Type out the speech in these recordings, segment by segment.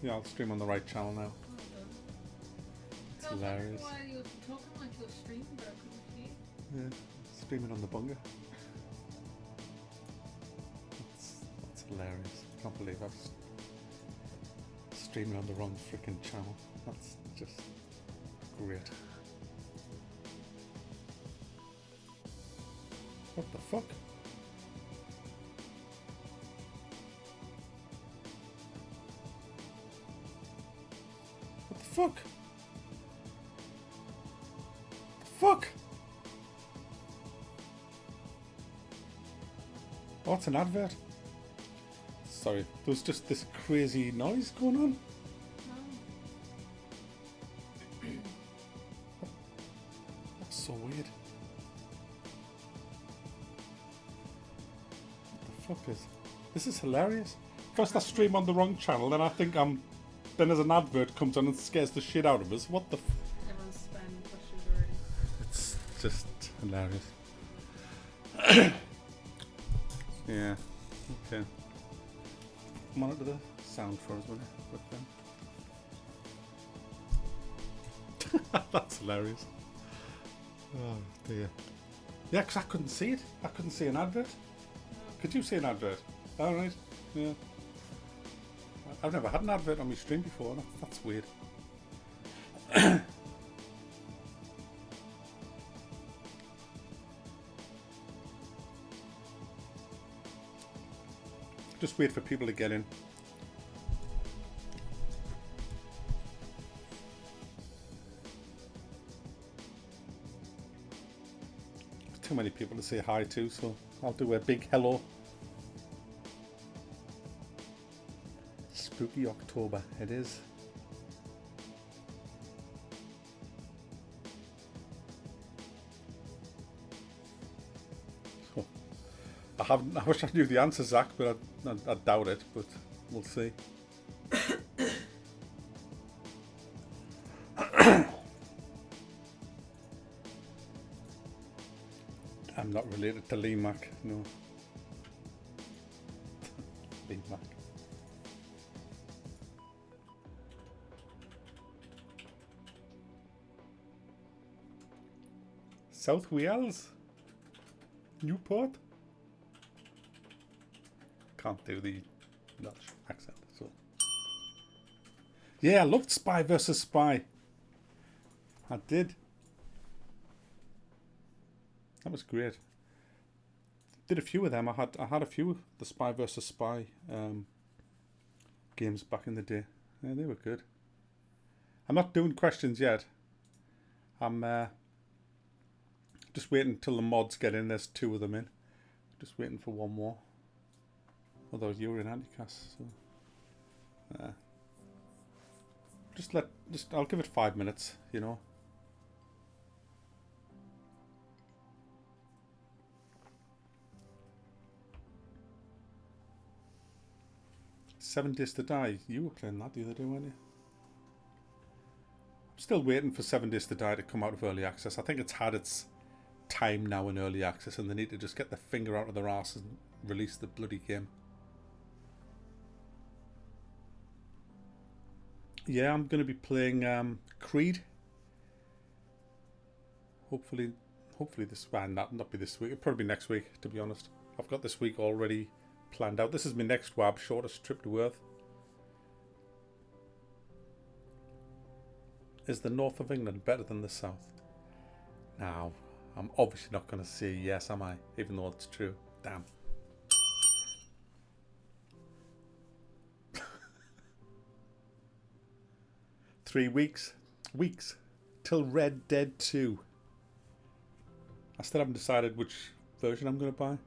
Yeah, I'll stream on the right channel now. It's hilarious. Why you're talking like you're streaming, but I couldn't hear. Yeah, streaming on the bunga. That's hilarious. I can't believe I've streaming on the wrong freaking channel. That's just great. What the fuck? What the fuck? Fuck! Oh, it's an advert. Sorry, there was just this crazy noise going on. That's so weird. What the fuck is... This is hilarious. First I stream on the wrong channel, then I think I'm... Then there's an advert comes on and scares the shit out of us. What the f... Everyone's spamming questions already. It's just hilarious. Yeah, okay. Monitor the sound for us, will you? That's hilarious. Oh dear. Yeah, because I couldn't see it. I couldn't see an advert. Could you see an advert? All right. Yeah. I've never had an advert on my stream before. That's weird. Just wait for people to get in. Too many people to say hi to, so I'll do a big hello. Spooky October, it is. So, I wish I knew the answer, Zach, but I doubt it, but we'll see. I'm not related to Lee Mack, no. Lee Mack. South Wales? Newport? Can't do the Welsh accent, so. Yeah, I loved Spy vs. Spy. I did. That was great. Did a few of them. I had a few of the Spy vs. Spy games back in the day. Yeah, they were good. I'm not doing questions yet. I'm just waiting until the mods get in. There's 2 of them in. Just waiting for one more. Although you're in Anticast, so I'll give it 5 minutes, you know. Seven Days to Die. You were playing that the other day, weren't you? I'm still waiting for 7 Days to Die to come out of early access. I think it's had its time now in early access, and they need to just get their finger out of their arse and release the bloody game. Yeah, I'm going to be playing Creed. Hopefully this not be this week. It'll probably be next week, to be honest. I've got this week already planned out. This is my next WAB, shortest trip to Earth. Is the north of England better than the south? Now, I'm obviously not going to say yes, am I? Even though it's true. Damn. Three weeks till Red Dead 2. I still haven't decided which version I'm going to buy.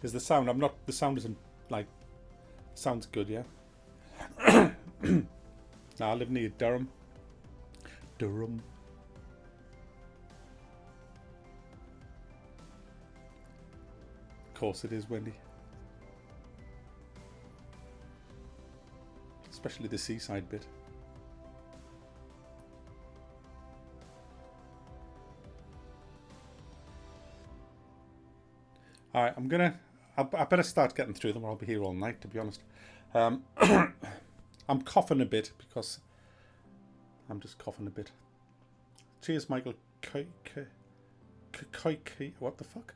Is the sound? The sound isn't like. Sounds good, yeah. Now I live near Durham. Of course it is, Wendy. Especially the seaside bit. Alright, I better start getting through them or I'll be here all night, to be honest. I'm coughing a bit because I'm just coughing a bit. Cheers, Michael. What the fuck?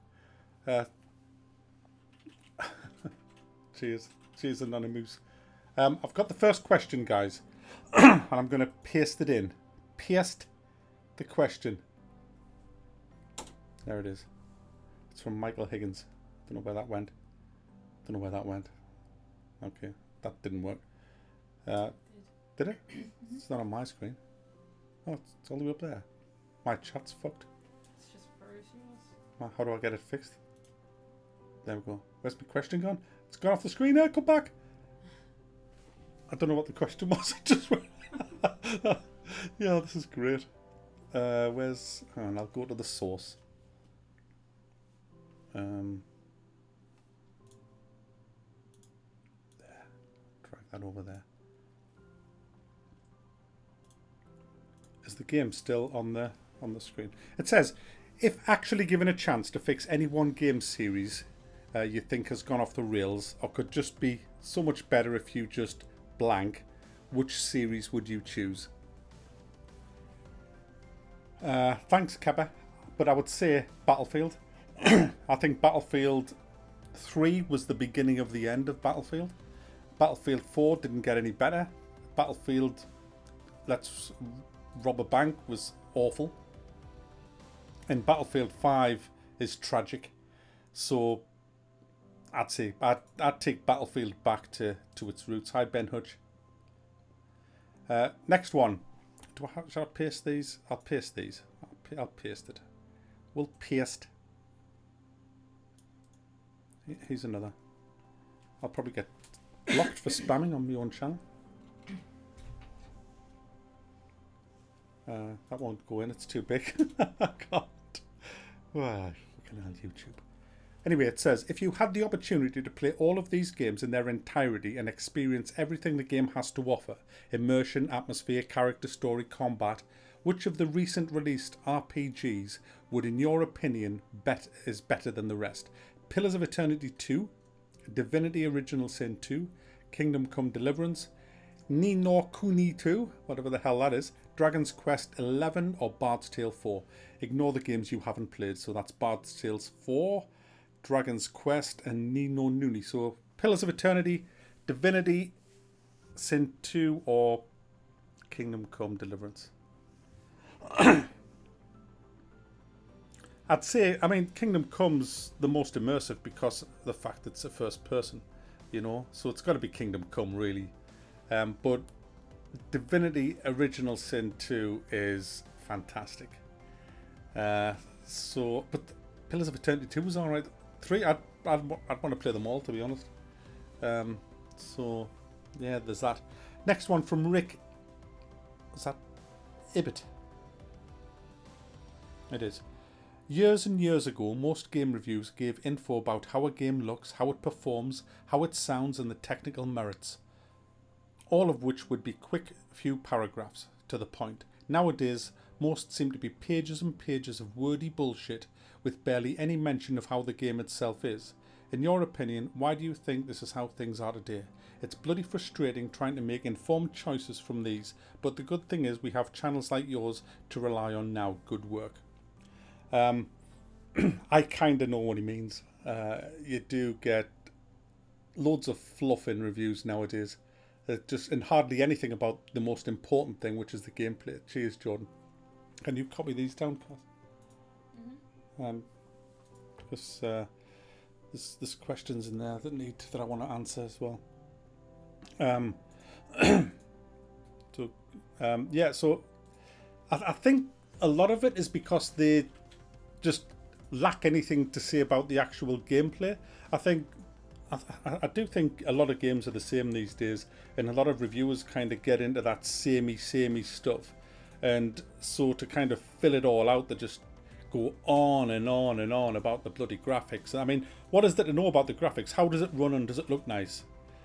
Cheers. Cheers, Anonymous. I've got the first question, guys. And I'm going to paste it in. Paste the question. There it is. It's from Michael Higgins. Don't know where that went. Okay, that didn't work. Did it? It's not on my screen. Oh, it's all the way up there. My chat's fucked. It's just frozen. How do I get it fixed? There we go. Where's my question gone? It's gone off the screen now. Come back. I don't know what the question was. It just went. Yeah, this is great. Where's... Hang on, I'll go to the source. There. Drag that over there. Is the game still on the screen? It says, if actually given a chance to fix any one game series you think has gone off the rails or could just be so much better if you just blank, which series would you choose? Thanks, Kepper, but I would say Battlefield. I think Battlefield 3 was the beginning of the end of Battlefield. Battlefield 4 didn't get any better. Battlefield Let's Rob a Bank was awful. And Battlefield 5 is tragic. So I'd say I'd take Battlefield back to its roots. Hi, Ben Hutch. Next one. Shall I paste these? I'll paste these. I'll paste it. We'll paste. Here's another. I'll probably get blocked for spamming on my own channel. That won't go in. It's too big. I can't. Well, fucking hell, YouTube. Anyway, it says, if you had the opportunity to play all of these games in their entirety and experience everything the game has to offer, immersion, atmosphere, character, story, combat, which of the recent released RPGs would, in your opinion, is better than the rest? Pillars of Eternity 2, Divinity Original Sin 2, Kingdom Come Deliverance, Ni no Kuni 2, whatever the hell that is, Dragon's Quest 11 or Bard's Tale 4. Ignore the games you haven't played, so that's Bard's Tale 4, Dragon's Quest and Ni no Nuni. So Pillars of Eternity, Divinity, Sin 2 or Kingdom Come Deliverance. I'd say, I mean, Kingdom Come's the most immersive because of the fact it's a first person, you know, so it's got to be Kingdom Come really. But Divinity Original Sin 2 is fantastic. But Pillars of Eternity 2 was alright. 3, I'd want to play them all, to be honest. So, yeah, there's that. Next one from Rick. Is that Ibbot? It is. Years and years ago, most game reviews gave info about how a game looks, how it performs, how it sounds, and the technical merits. All of which would be quick, few paragraphs, to the point. Nowadays, most seem to be pages and pages of wordy bullshit with barely any mention of how the game itself is. In your opinion, why do you think this is how things are today? It's bloody frustrating trying to make informed choices from these, but the good thing is we have channels like yours to rely on now. Good work. I kind of know what he means. You do get loads of fluff in reviews nowadays. And hardly anything about the most important thing, which is the gameplay. Cheers, Jordan. Can you copy these down, Cass? Because there's questions in there that I want to answer as well. So I think a lot of it is because they just lack anything to say about the actual gameplay. I do think a lot of games are the same these days, and a lot of reviewers kind of get into that samey stuff, and so to kind of fill it all out, they just go on and on and on about the bloody graphics. I mean, what is there to know about the graphics? How does it run and does it look nice?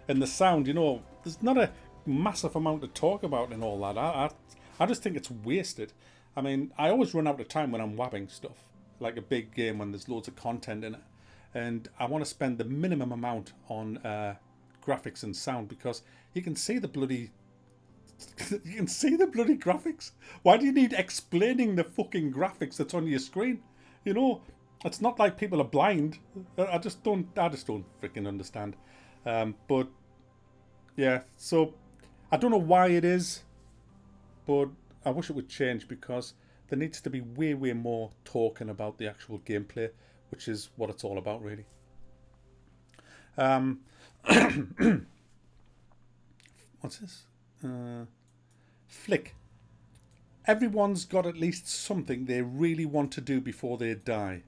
And the sound, you know, there's not a massive amount to talk about and all that. I just think it's wasted. I mean, I always run out of time when I'm wabbing stuff, like a big game when there's loads of content in it. and I want to spend the minimum amount on graphics and sound, because you can see the bloody you can see the bloody graphics. Why do you need explaining the fucking graphics that's on your screen? You know, it's not like people are blind. I just don't freaking understand. But yeah, so I don't know why it is, but I wish it would change, because there needs to be way more talking about the actual gameplay, which is what it's all about, really. What's this? Flick. Everyone's got at least something they really want to do before they die.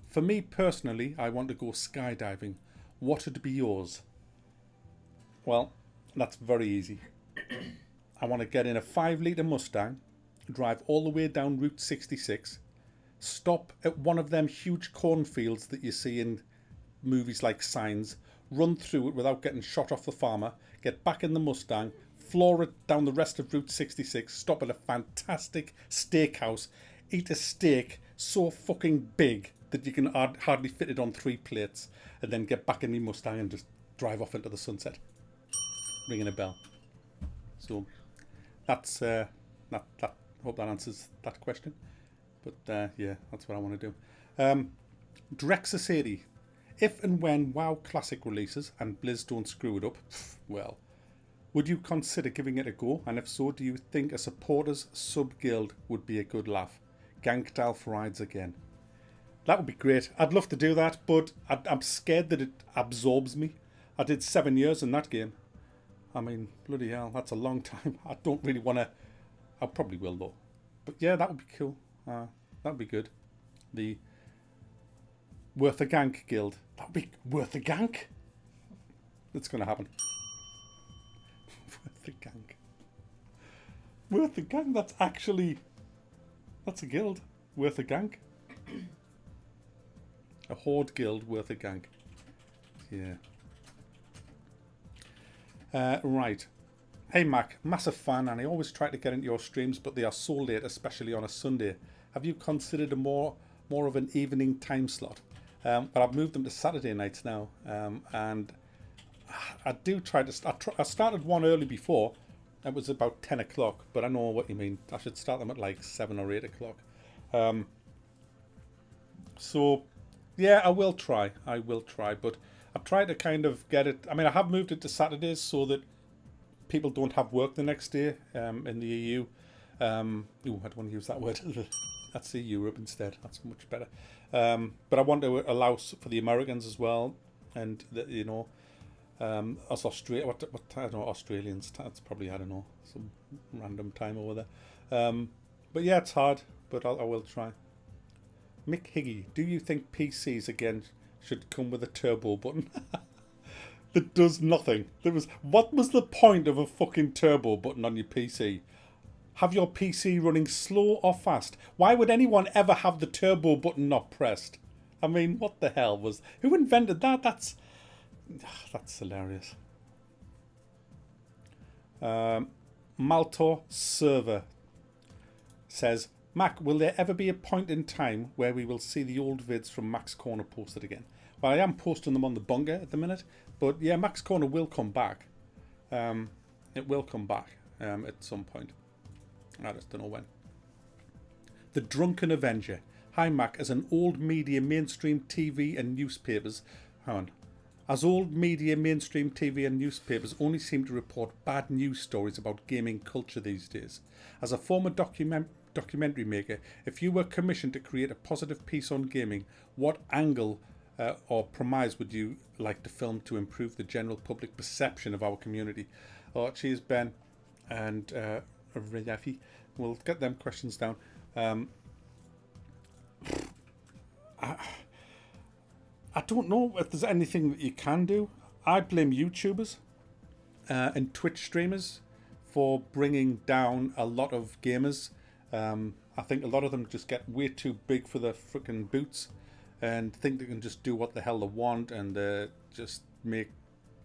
For me personally, I want to go skydiving. What would be yours? Well, that's very easy. I want to get in a 5-litre Mustang, drive all the way down Route 66, stop at one of them huge cornfields that you see in movies like Signs, run through it without getting shot off the farmer, get back in the Mustang, floor it down the rest of Route 66, stop at a fantastic steakhouse, eat a steak so fucking big that you can hardly fit it on 3 plates, and then get back in the Mustang and just drive off into the sunset, ringing a bell. So that's that. Hope that answers that question. But yeah, that's what I want to do. Drexacity. If and when WoW Classic releases and Blizz don't screw it up, well, would you consider giving it a go? And if so, do you think a supporters sub-guild would be a good laugh? Ganked Alpharides again. That would be great. I'd love to do that, but I'm scared that it absorbs me. I did 7 years in that game. I mean, bloody hell, that's a long time. I don't really want to... I probably will, though. But yeah, that would be cool. That would be good. The Worth a Gank guild. That would be worth a gank. It's going to happen. Worth a gank. Worth a gank. That's actually... That's a guild. Worth a gank. A horde guild worth a gank. Yeah. Right. Hey Mac, massive fan, and I always try to get into your streams, but they are so late, especially on a Sunday. Have you considered a more of an evening time slot? But I've moved them to Saturday nights now, and I do try to... I started one early before. It was about 10 o'clock, but I know what you mean. I should start them at like 7 or 8 o'clock. So, yeah, I will try, but I've tried to kind of get it... I mean, I have moved it to Saturdays so that people don't have work the next day in the EU. I don't want to use that word. Let's say Europe instead. That's much better. But I want to allow for the Americans as well, and as Australia. What I don't know, Australians. That's probably, I don't know, some random time over there. But yeah, it's hard, but I will try. Mick Higgy, do you think PCs again should come with a turbo button? That does nothing. What was the point of a fucking turbo button on your PC? Have your PC running slow or fast? Why would anyone ever have the turbo button not pressed? I mean, what the hell who invented that? That's hilarious. Maltor Server says, Mac, will there ever be a point in time where we will see the old vids from Mac's Corner posted again? Well, I am posting them on the bunker at the minute, but yeah, Mac's Corner will come back. It will come back at some point. I just don't know when. The Drunken Avenger. Hi Mac, as an old media mainstream TV and newspapers... Hang on. As old media mainstream TV and newspapers only seem to report bad news stories about gaming culture these days. As a former documentary maker, if you were commissioned to create a positive piece on gaming, what angle or premise would you like to film to improve the general public perception of our community? Oh, cheers, Ben and Rayafi. We'll get them questions down. I don't know if there's anything that you can do. I blame YouTubers and Twitch streamers for bringing down a lot of gamers. I think a lot of them just get way too big for their freaking boots and think they can just do what the hell they want, and just make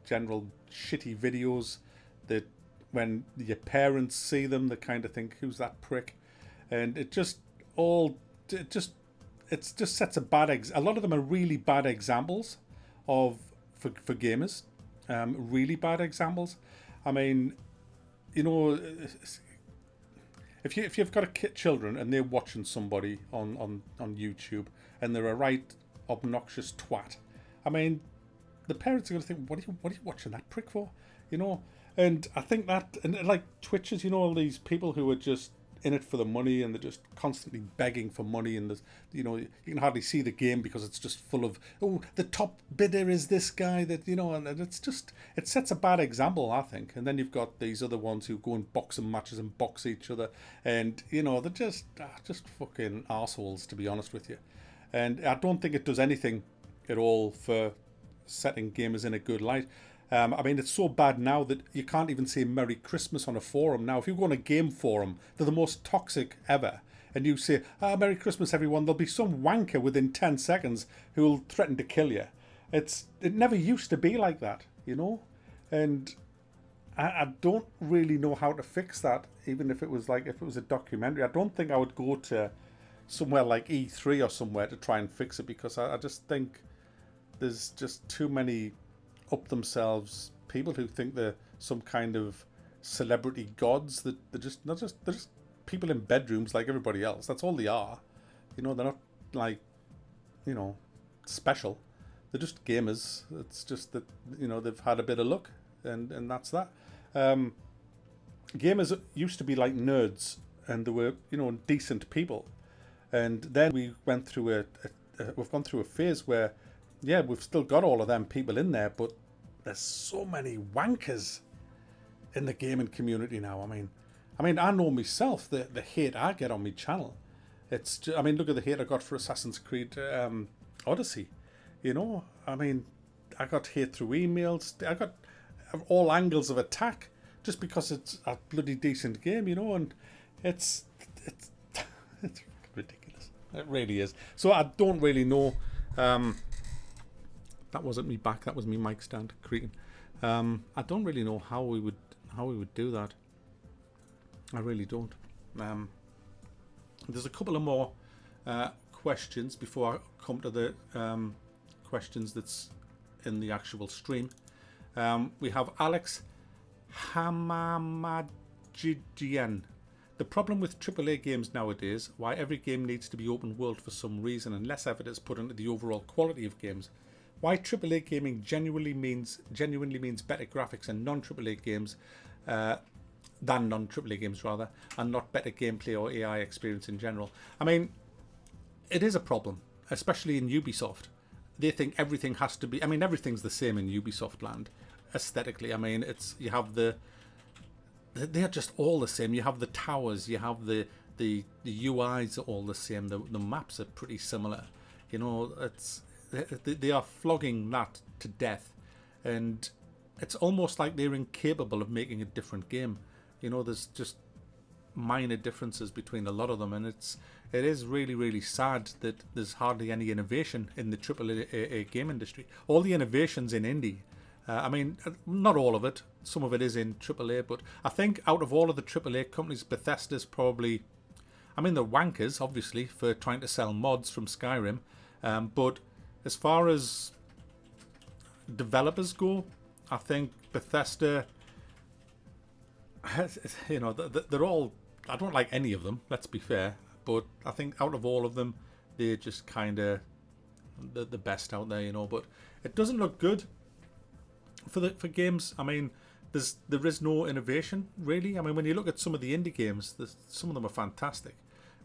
general shitty videos that when your parents see them, they kind of think, who's that prick? And it just it just sets a lot of them are really bad examples of for gamers, really bad examples. I mean, you know, if you've got children and they're watching somebody on YouTube and they're a right obnoxious twat, I mean, the parents are going to think, what are you watching that prick for? You know, and I think that, and like Twitchers, you know, all these people who are just in it for the money and they're just constantly begging for money, and there's, you know, you can hardly see the game because it's just full of, oh, the top bidder is this guy that, you know, and it's just, it sets a bad example, I think. And then you've got these other ones who go in boxing matches and box each other, and, you know, they're just fucking arseholes, to be honest with you. And I don't think it does anything at all for setting gamers in a good light. I mean, it's so bad now that you can't even say Merry Christmas on a forum now. If you go on a game forum, they're the most toxic ever. And you say, Merry Christmas, everyone. There'll be some wanker within 10 seconds who will threaten to kill you. It never used to be like that, you know? And I don't really know how to fix that, even if it was a documentary. I don't think I would go to somewhere like E3 or somewhere to try and fix it, because I just think there's just too many up themselves people who think they're some kind of celebrity gods, that they're just people in bedrooms like everybody else. That's all they are. You know, they're not like, you know, special. They're just gamers. It's just that, you know, they've had a bit of luck, and that's that. Gamers used to be like nerds, and they were, you know, decent people. And then we went through we've gone through a phase where, yeah, we've still got all of them people in there, but there's so many wankers in the gaming community now. I mean, I know myself, the hate I get on my channel. It's just, I mean, look at the hate I got for Assassin's Creed Odyssey. You know, I mean, I got hate through emails. I got all angles of attack just because it's a bloody decent game, you know, and it's ridiculous. It really is. So I don't really know. That wasn't me back. That was me mic stand creaking. I don't really know how we would do that. I really don't. There's a couple of more questions before I come to the questions that's in the actual stream. We have Alex Hamamajidian. The problem with AAA games nowadays, why every game needs to be open world for some reason and less effort is put into the overall quality of games. Why AAA gaming genuinely means better graphics and non-AAA games than non-AAA games rather, and not better gameplay or AI experience in general. I mean, it is a problem, especially in Ubisoft. They think everything has to be. I mean, everything's the same in Ubisoft land aesthetically. I mean, you have they're just all the same. You have the towers, you have the UIs are all the same. The maps are pretty similar. You know, they are flogging that to death, and it's almost like they're incapable of making a different game. You know, there's just minor differences between a lot of them, and it is really, really sad that there's hardly any innovation in the AAA game industry. All the innovations in indie. I mean, not all of it. Some of it is in AAA, but I think out of all of the AAA companies, Bethesda's probably... I mean, they're wankers, obviously, for trying to sell mods from Skyrim. But as far as developers go, I think Bethesda... You know, they're all... I don't like any of them, let's be fair. But I think out of all of them, they're just kind of the best out there, you know. But it doesn't look good for games. I mean, there is no innovation really. I mean, when you look at some of the indie games, some of them are fantastic,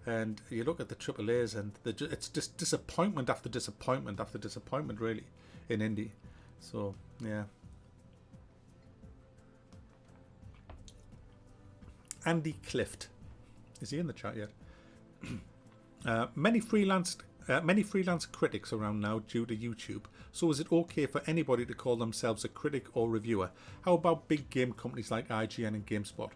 and you look at the AAAs, and it's just disappointment after disappointment after disappointment really in indie. So yeah. Andy Clift, is he in the chat yet? Many freelance critics around now due to YouTube. So is it okay for anybody to call themselves a critic or reviewer? How about big game companies like IGN and GameSpot?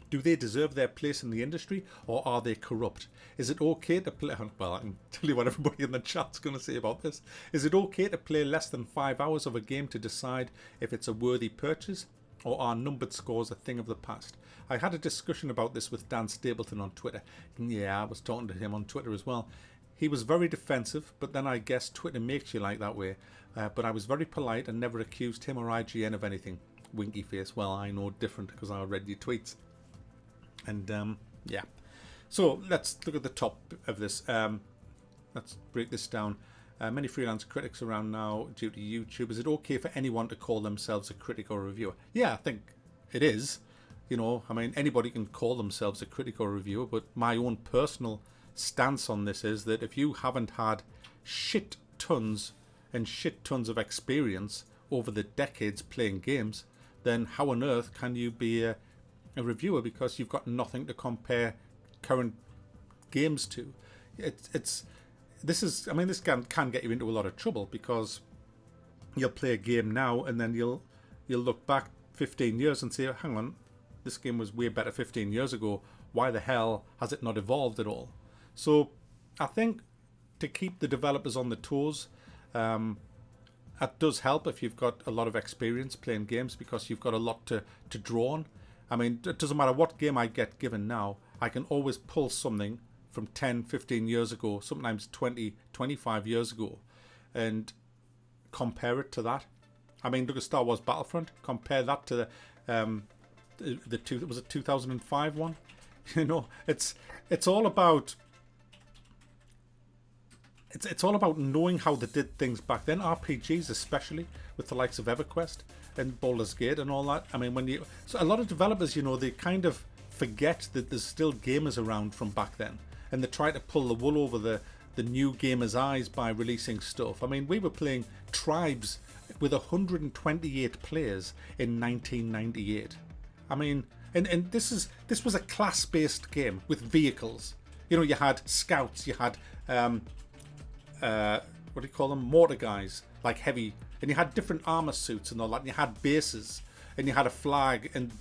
Do they deserve their place in the industry, or are they corrupt? Is it okay to play... Well, I can tell you what everybody in the chat's going to say about this. Is it okay to play less than 5 hours of a game to decide if it's a worthy purchase, or are numbered scores a thing of the past? I had a discussion about this with Dan Stapleton on Twitter. Yeah, I was talking to him on Twitter as well. He was very defensive, but then I guess Twitter makes you like that way. But I was very polite and never accused him or IGN of anything. Winky face. Well, I know different because I read your tweets. And yeah. So let's look at the top of this. Let's break this down. Many freelance critics around now due to YouTube. Is it okay for anyone to call themselves a critic or a reviewer? Yeah, I think it is. You know, I mean, anybody can call themselves a critic or a reviewer, but my own personal stance on this is that if you haven't had shit tons of experience over the decades playing games, then how on earth can you be a reviewer, because you've got nothing to compare current games to. This can get you into a lot of trouble, because you'll play a game now and then you'll look back 15 years and say, hang on, this game was way better 15 years ago. Why the hell has it not evolved at all? So I think to keep the developers on the toes, that does help if you've got a lot of experience playing games, because you've got a lot to draw on. I mean, it doesn't matter what game I get given now, I can always pull something from 10, 15 years ago, sometimes 20, 25 years ago, and compare it to that. I mean, look at Star Wars Battlefront, compare that to was it 2005 one? You know, it's all about it's all about knowing how they did things back then. RPGs, especially with the likes of EverQuest and Baldur's Gate and all that. I mean, so a lot of developers, you know, they kind of forget that there's still gamers around from back then, and they try to pull the wool over the new gamers' eyes by releasing stuff. I mean, we were playing Tribes with 128 players in 1998. I mean, and this was a class-based game with vehicles. You know, you had scouts, you had what do you call them, mortar guys, like heavy, and you had different armor suits and all that, and you had bases, and you had a flag and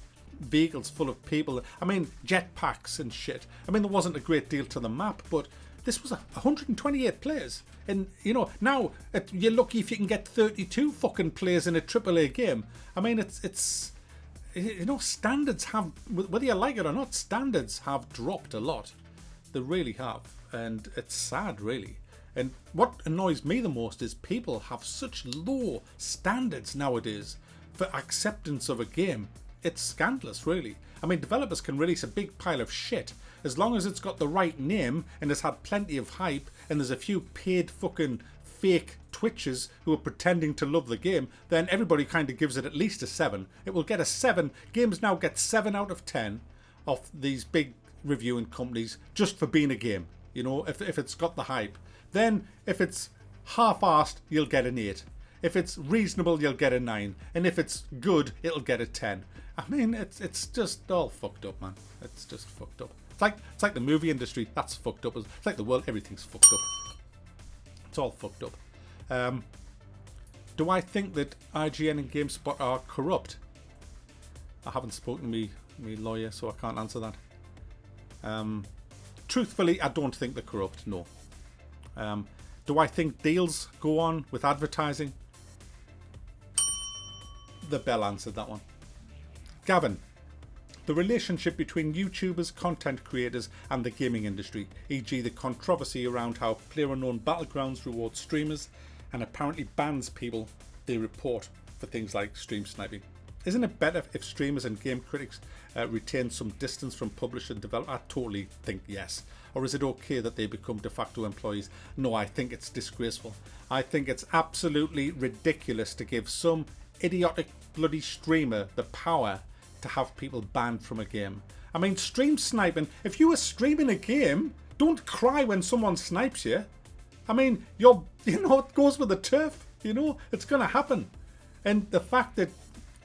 vehicles full of people. I mean, jetpacks and shit. I mean, there wasn't a great deal to the map, but this was 128 players. And, you know, now you're lucky if you can get 32 fucking players in a AAA game. I mean, it's you know, standards have, whether you like it or not, standards have dropped a lot. They really have. And it's sad, really. And what annoys me the most is people have such low standards nowadays for acceptance of a game. It's scandalous, really. I mean, developers can release a big pile of shit as long as it's got the right name and has had plenty of hype, and there's a few paid fucking fake Twitchers who are pretending to love the game, then everybody kind of gives it at least a 7. It will get a 7. Games now get 7 out of 10 off these big reviewing companies just for being a game, you know, if it's got the hype. Then if it's half-arsed, you'll get an 8. If it's reasonable, you'll get a 9. And if it's good, it'll get a 10. I mean, it's just all fucked up, man. It's just fucked up. It's like the movie industry. That's fucked up. It's like the world. Everything's fucked up. It's all fucked up. Do I think that IGN and GameSpot are corrupt? I haven't spoken to me lawyer, so I can't answer that. Truthfully, I don't think they're corrupt. No. Do I think deals go on with advertising? The Bell answered that one. Gavin, the relationship between YouTubers, content creators and the gaming industry, e.g. the controversy around how PlayerUnknown Battlegrounds rewards streamers and apparently bans people they report for things like stream sniping. Isn't it better if streamers and game critics retain some distance from publisher and developer? I totally think yes. Or is it okay that they become de facto employees? No, I think it's disgraceful. I think it's absolutely ridiculous to give some idiotic bloody streamer the power to have people banned from a game. I mean, stream sniping, if you are streaming a game, don't cry when someone snipes you. I mean, it goes with the turf, you know, it's going to happen. And the fact that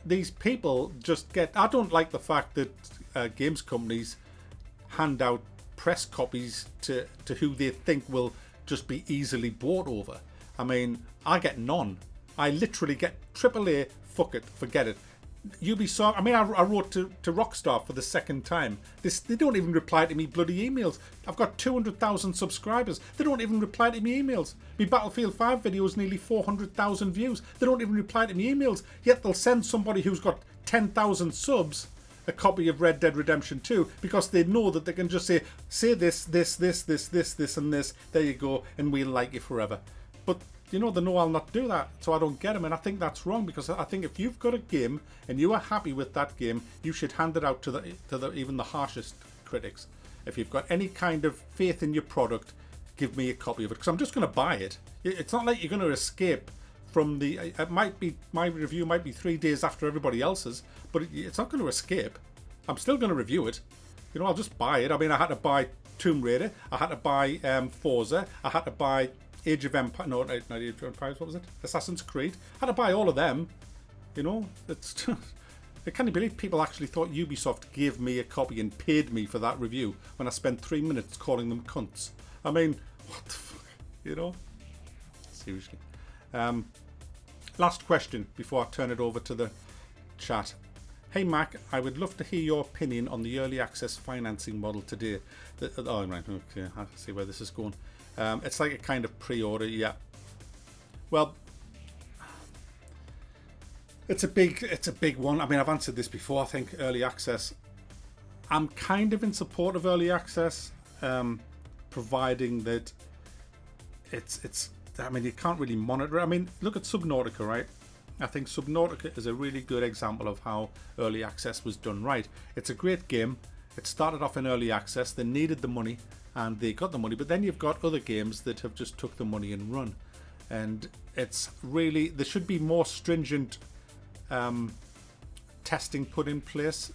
these people just I don't like the fact that games companies hand out press copies to who they think will just be easily bought over. I mean, I get none. I literally get AAA, fuck it, forget it. Ubisoft, I mean, I wrote to Rockstar for the second time. They don't even reply to me bloody emails. I've got 200,000 subscribers. They don't even reply to me emails. My Battlefield 5 video is nearly 400,000 views. They don't even reply to me emails. Yet they'll send somebody who's got 10,000 subs a copy of Red Dead Redemption 2 because they know that they can just say this, and this. There you go, and we'll like you forever. But they know I'll not do that, so I don't get them, and I think that's wrong because I think if you've got a game and you are happy with that game, you should hand it out to the even the harshest critics. If you've got any kind of faith in your product, give me a copy of it because I'm just going to buy it. It's not like you're going to escape from the. It might be my review might be 3 days after everybody else's, but it's not going to escape. I'm still going to review it. I'll just buy it. I mean, I had to buy Tomb Raider. I had to buy Forza. I had to buy Age of Empires. No, not Age of Empires. What was it? Assassin's Creed. I had to buy all of them. It's. I can't believe people actually thought Ubisoft gave me a copy and paid me for that review when I spent 3 minutes calling them cunts. I mean, what the fuck? Seriously. Last question before I turn it over to the chat. Hey Mac, I would love to hear your opinion on the early access financing model today. Oh right, okay, I see where this is going. It's like a kind of pre-order, yeah. Well, it's a big one. I mean, I've answered this before. I think early access. I'm kind of in support of early access, providing that it's. I mean, you can't really monitor it. I mean, look at Subnautica, right? I think Subnautica is a really good example of how early access was done right. It's a great game. It started off in early access. They needed the money, and they got the money. But then you've got other games that have just took the money and run. And it's really there should be more stringent testing put in place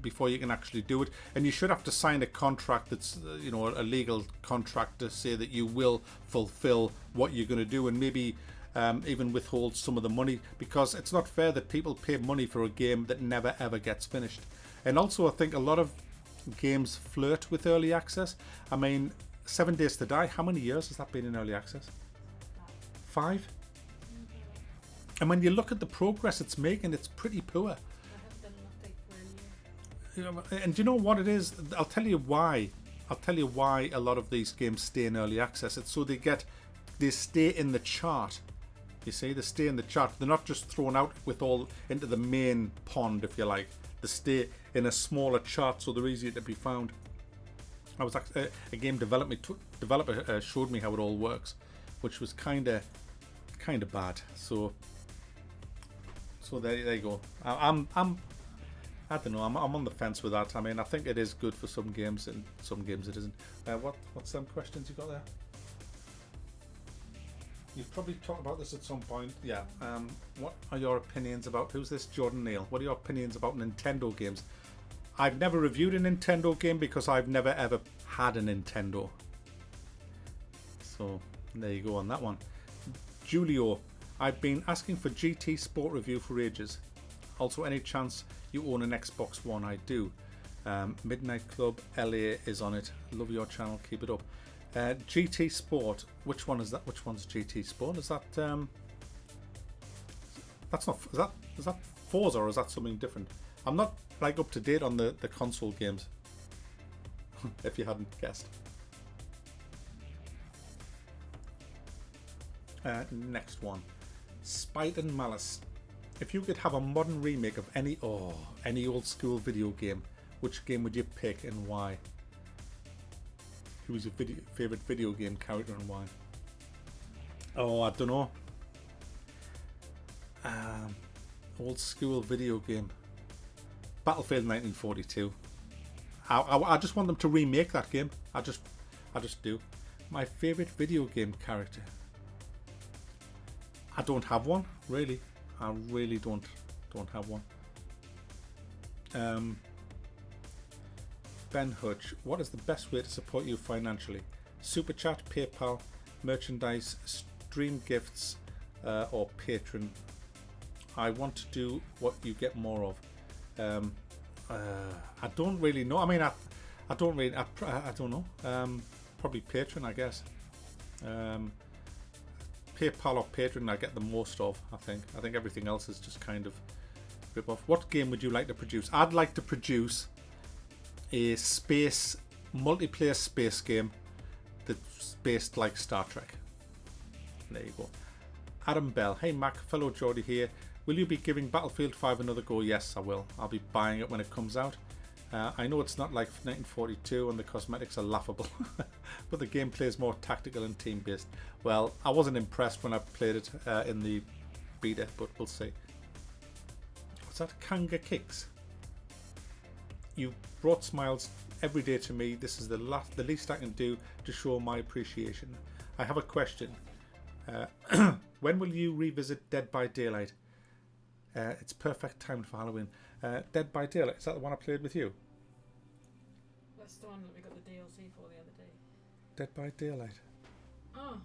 before you can actually do it, and you should have to sign a contract that's a legal contract to say that you will fulfill what you're going to do, and maybe even withhold some of the money, because it's not fair that people pay money for a game that never ever gets finished. And also I think a lot of games flirt with early access. I mean, 7 Days to Die, how many years has that been in early access? 5? And when you look at the progress it's making, it's pretty poor. And do you know what it is? I'll tell you why a lot of these games stay in early access. It's so they stay in the chart. You see, they stay in the chart. They're not just thrown out with all into the main pond, if you like. They stay in a smaller chart, so they're easier to be found. I was actually a game developer showed me how it all works, which was kind of bad. So there you go. I don't know. I'm on the fence with that. I mean, I think it is good for some games, and some games it isn't. What's some questions you got there? You've probably talked about this at some point. Yeah. What are your opinions about? Who's this? Jordan Neal. What are your opinions about Nintendo games? I've never reviewed a Nintendo game because I've never ever had a Nintendo. So there you go on that one. Julio, I've been asking for GT Sport review for ages. Also, any chance you own an Xbox One? I do. Midnight Club LA is on it. Love your channel. Keep it up. GT Sport. Which one is that? Which one's GT Sport? Is that that's not. Is that Forza, or is that something different? I'm not like up to date on the console games. If you hadn't guessed. Next one. Spite and Malice. If you could have a modern remake of any old school video game, which game would you pick and why? Who's your favorite video game character and why? Oh, I don't know. Old school video game. Battlefield 1942. I just want them to remake that game. I just do. My favorite video game character. I don't have one, really. I really don't have one. Ben Hutch, what is the best way to support you financially? Super Chat, PayPal, merchandise, stream gifts, or Patreon? I want to do what you get more of. I don't really know. I mean, I don't really. I don't know. Probably Patreon, I guess. PayPal or Patreon, I get the most of. I think everything else is just kind of rip off. What game would you like to produce? I'd like to produce a multiplayer space game that's based like Star Trek. There you go. Adam Bell, hey Mac, fellow Geordie here. Will you be giving Battlefield 5 another go? Yes, I will. I'll be buying it when it comes out. I know it's not like 1942 and the cosmetics are laughable, but the gameplay is more tactical and team-based. Well, I wasn't impressed when I played it in the beta, but we'll see. What's that? Kanga Kicks. You brought smiles every day to me. This is the least I can do to show my appreciation. I have a question. When will you revisit Dead by Daylight? It's perfect time for Halloween. Dead by Daylight, is that the one I played with you? That's the one that we got the DLC for the other day. Dead by Daylight. Oh.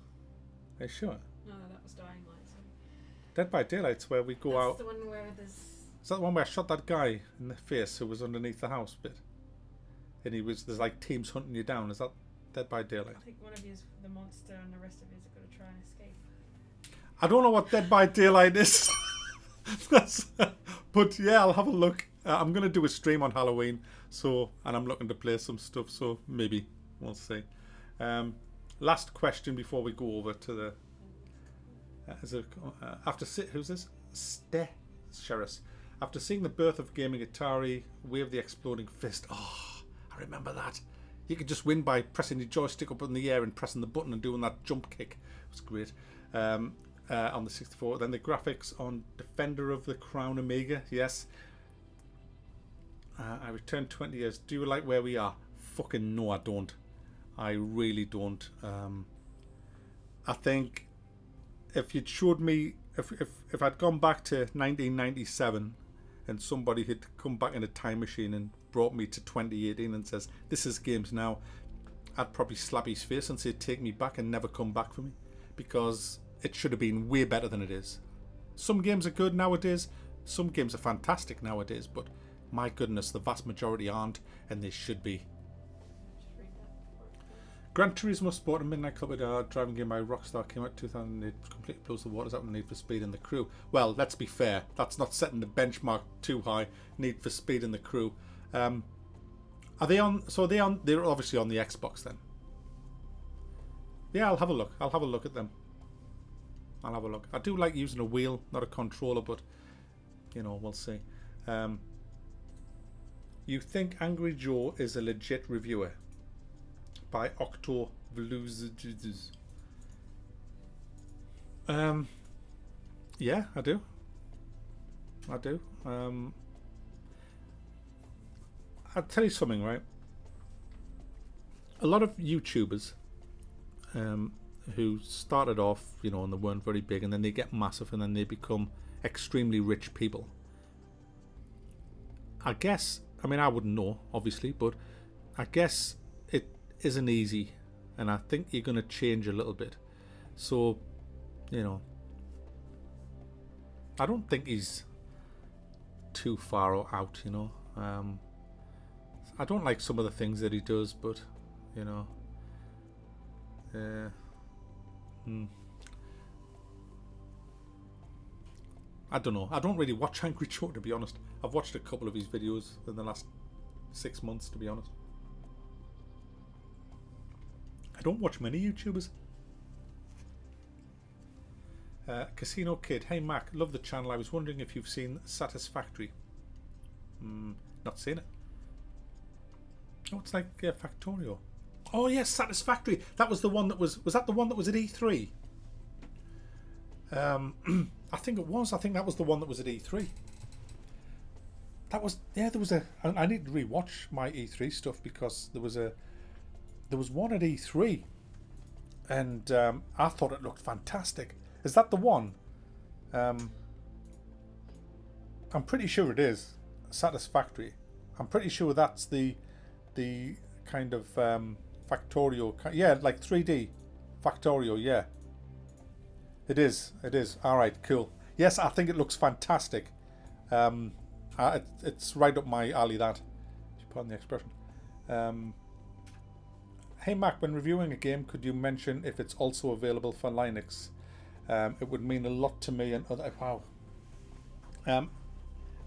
Are you sure? No, that was Dying Light. Sorry. Dead by Daylight's where we go out. That's the one where there's... Is that the one where I shot that guy in the face who was underneath the house bit? And there's like teams hunting you down. Is that Dead by Daylight? I think one of you is the monster and the rest of you are going to try and escape. I don't know what Dead by Daylight is. But yeah, I'll have a look. I'm going to do a stream on Halloween, and I'm looking to play some stuff, so maybe we'll see. Last question before we go over to the who's this? Sheris. After seeing the birth of gaming Atari, Wave the Exploding Fist. Oh, I remember that. You could just win by pressing the joystick up in the air and pressing the button and doing that jump kick. It was great. On the 64. Then the graphics on Defender of the Crown Amiga. Yes. I returned 20 years. Do you like where we are? Fucking no, I don't. I really don't. I think if you'd showed me, if I'd gone back to 1997 and somebody had come back in a time machine and brought me to 2018 and says, this is games now, I'd probably slap his face and say, take me back and never come back for me. Because it should have been way better than it is. Some games are good nowadays. Some games are fantastic nowadays. But my goodness, the vast majority aren't, and they should be. Gran Turismo Sport and Midnight Club, a driving game by Rockstar, came out in 2008. Completely blows the waters out with Need for Speed and the Crew. Well, let's be fair. That's not setting the benchmark too high. Need for Speed and the Crew. Are they on? So they're obviously on the Xbox then. Yeah, I'll have a look. I'll have a look at them. I'll have a look. I do like using a wheel, not a controller, but we'll see. You think Angry Joe is a legit reviewer? By Octo Blues. Yeah, I do. I'll tell you something, right? A lot of YouTubers who started off, and they weren't very big, and then they get massive, and then they become extremely rich people. I guess, I wouldn't know, obviously, but I guess it isn't easy, and I think you're going to change a little bit. So, I don't think he's too far out, I don't like some of the things that he does, but, I don't know. I don't really watch Angry Joe, to be honest. I've watched a couple of his videos in the last 6 months, to be honest. I don't watch many YouTubers. Casino Kid. Hey Mac, love the channel. I was wondering if you've seen Satisfactory. Not seen it. Oh, it's like Factorio. Oh yes, Satisfactory. That was the one that was that the one that was at E3? I think it was. I think that was the one that was at E3. That was, yeah, there was I need to rewatch my E3 stuff because there was one at E3 and I thought it looked fantastic. Is that the one? I'm pretty sure it is. Satisfactory. I'm pretty sure that's the kind of Factorio, yeah, like 3D Factorio, yeah. It is. Alright, cool. Yes, I think it looks fantastic. It's right up my alley, that. If you pardon the expression. Hey Mac, when reviewing a game, could you mention if it's also available for Linux? It would mean a lot to me and other... Wow.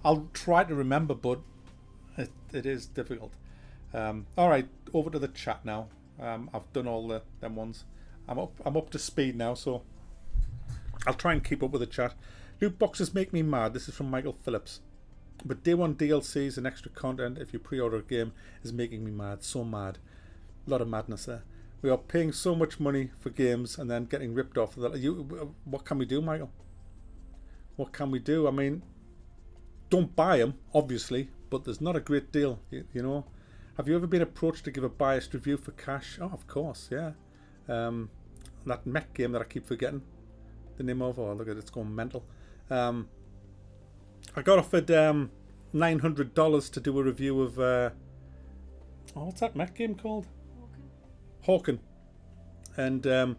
I'll try to remember, but it is difficult. Alright, over to the chat now. I've done all them ones. I'm up to speed now, so I'll try and keep up with the chat. Loot boxes make me mad. This is from Michael Phillips. But day one DLCs and extra content if you pre-order a game is making me mad. So mad. A lot of madness there. We are paying so much money for games and then getting ripped off. What can we do, Michael? What can we do? I mean, don't buy them, obviously, but there's not a great deal, you know. Have you ever been approached to give a biased review for cash? Oh, of course, yeah. That mech game that I keep forgetting the name of. Oh, look at it, it's going mental. I got offered $900 to do a review of what's that mech game called? Hawken. And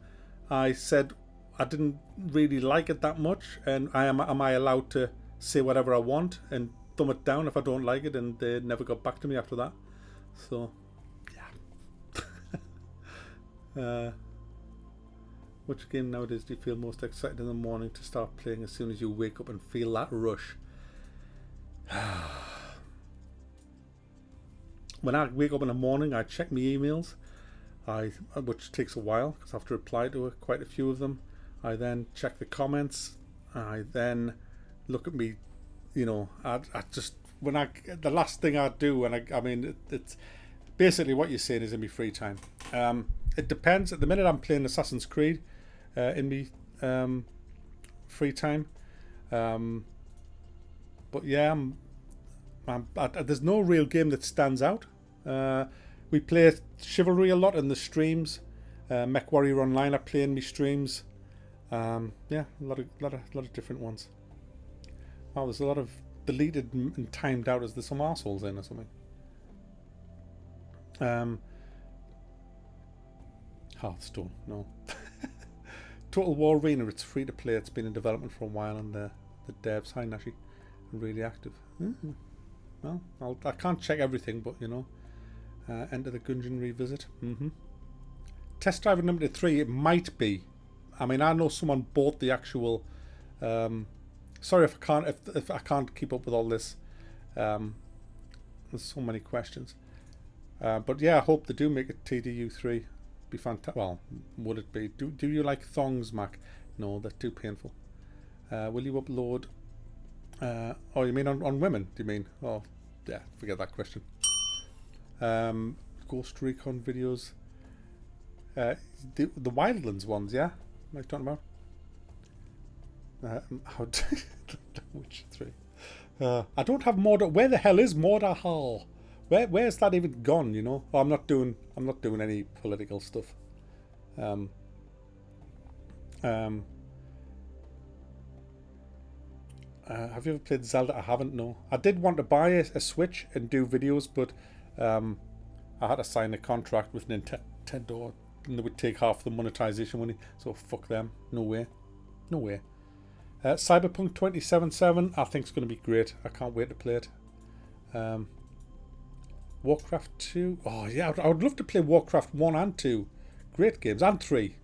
I said I didn't really like it that much, and am I allowed to say whatever I want and thumb it down if I don't like it? And they never got back to me after that. So yeah. Which game nowadays do you feel most excited in the morning to start playing as soon as you wake up and feel that rush? When I wake up in the morning, I check my emails, which takes a while because I have to reply to quite a few of them. I then check the comments. I then look at me, you know, I just, the last thing I do, and I mean, it's basically what you're saying is in my free time. It depends. At the minute I'm playing Assassin's Creed in my free time. But yeah, there's no real game that stands out. We play Chivalry a lot in the streams. Mech Warrior Online I play in my streams. Yeah, a lot of different ones. Wow, there's a lot of deleted and timed out. Is there some arseholes in or something? Hearthstone, no. Total War Arena, it's free to play. It's been in development for a while, and the devs, hi Nashi, are really active. Well, I can't check everything, but you know, Enter the Gungeon Revisit. Test Drive Unlimited 3, it might be. I mean, I know someone bought the actual. Sorry if I can't keep up with all this. There's so many questions. But yeah, I hope they do make it TDU3. Be fantastic. Well, would it be? Do you like thongs, Mac? No, they're too painful. Will you upload? Oh, you mean on women? Do you mean? Oh, yeah. Forget that question. Ghost Recon videos. The Wildlands ones, yeah. Am I talking about? Witcher 3. I don't have Mordor. Where the hell is Mordor Hall? Where's that even gone? You know. Oh, I'm not doing any political stuff. Have you ever played Zelda? I haven't. No. I did want to buy a Switch and do videos, but I had to sign a contract with Nintendo, and they would take half the monetization money. So fuck them. No way. No way. Cyberpunk 2077, I think it's going to be great. I can't wait to play it. Warcraft 2. Oh yeah, I would love to play Warcraft 1 and 2. Great games. And 3.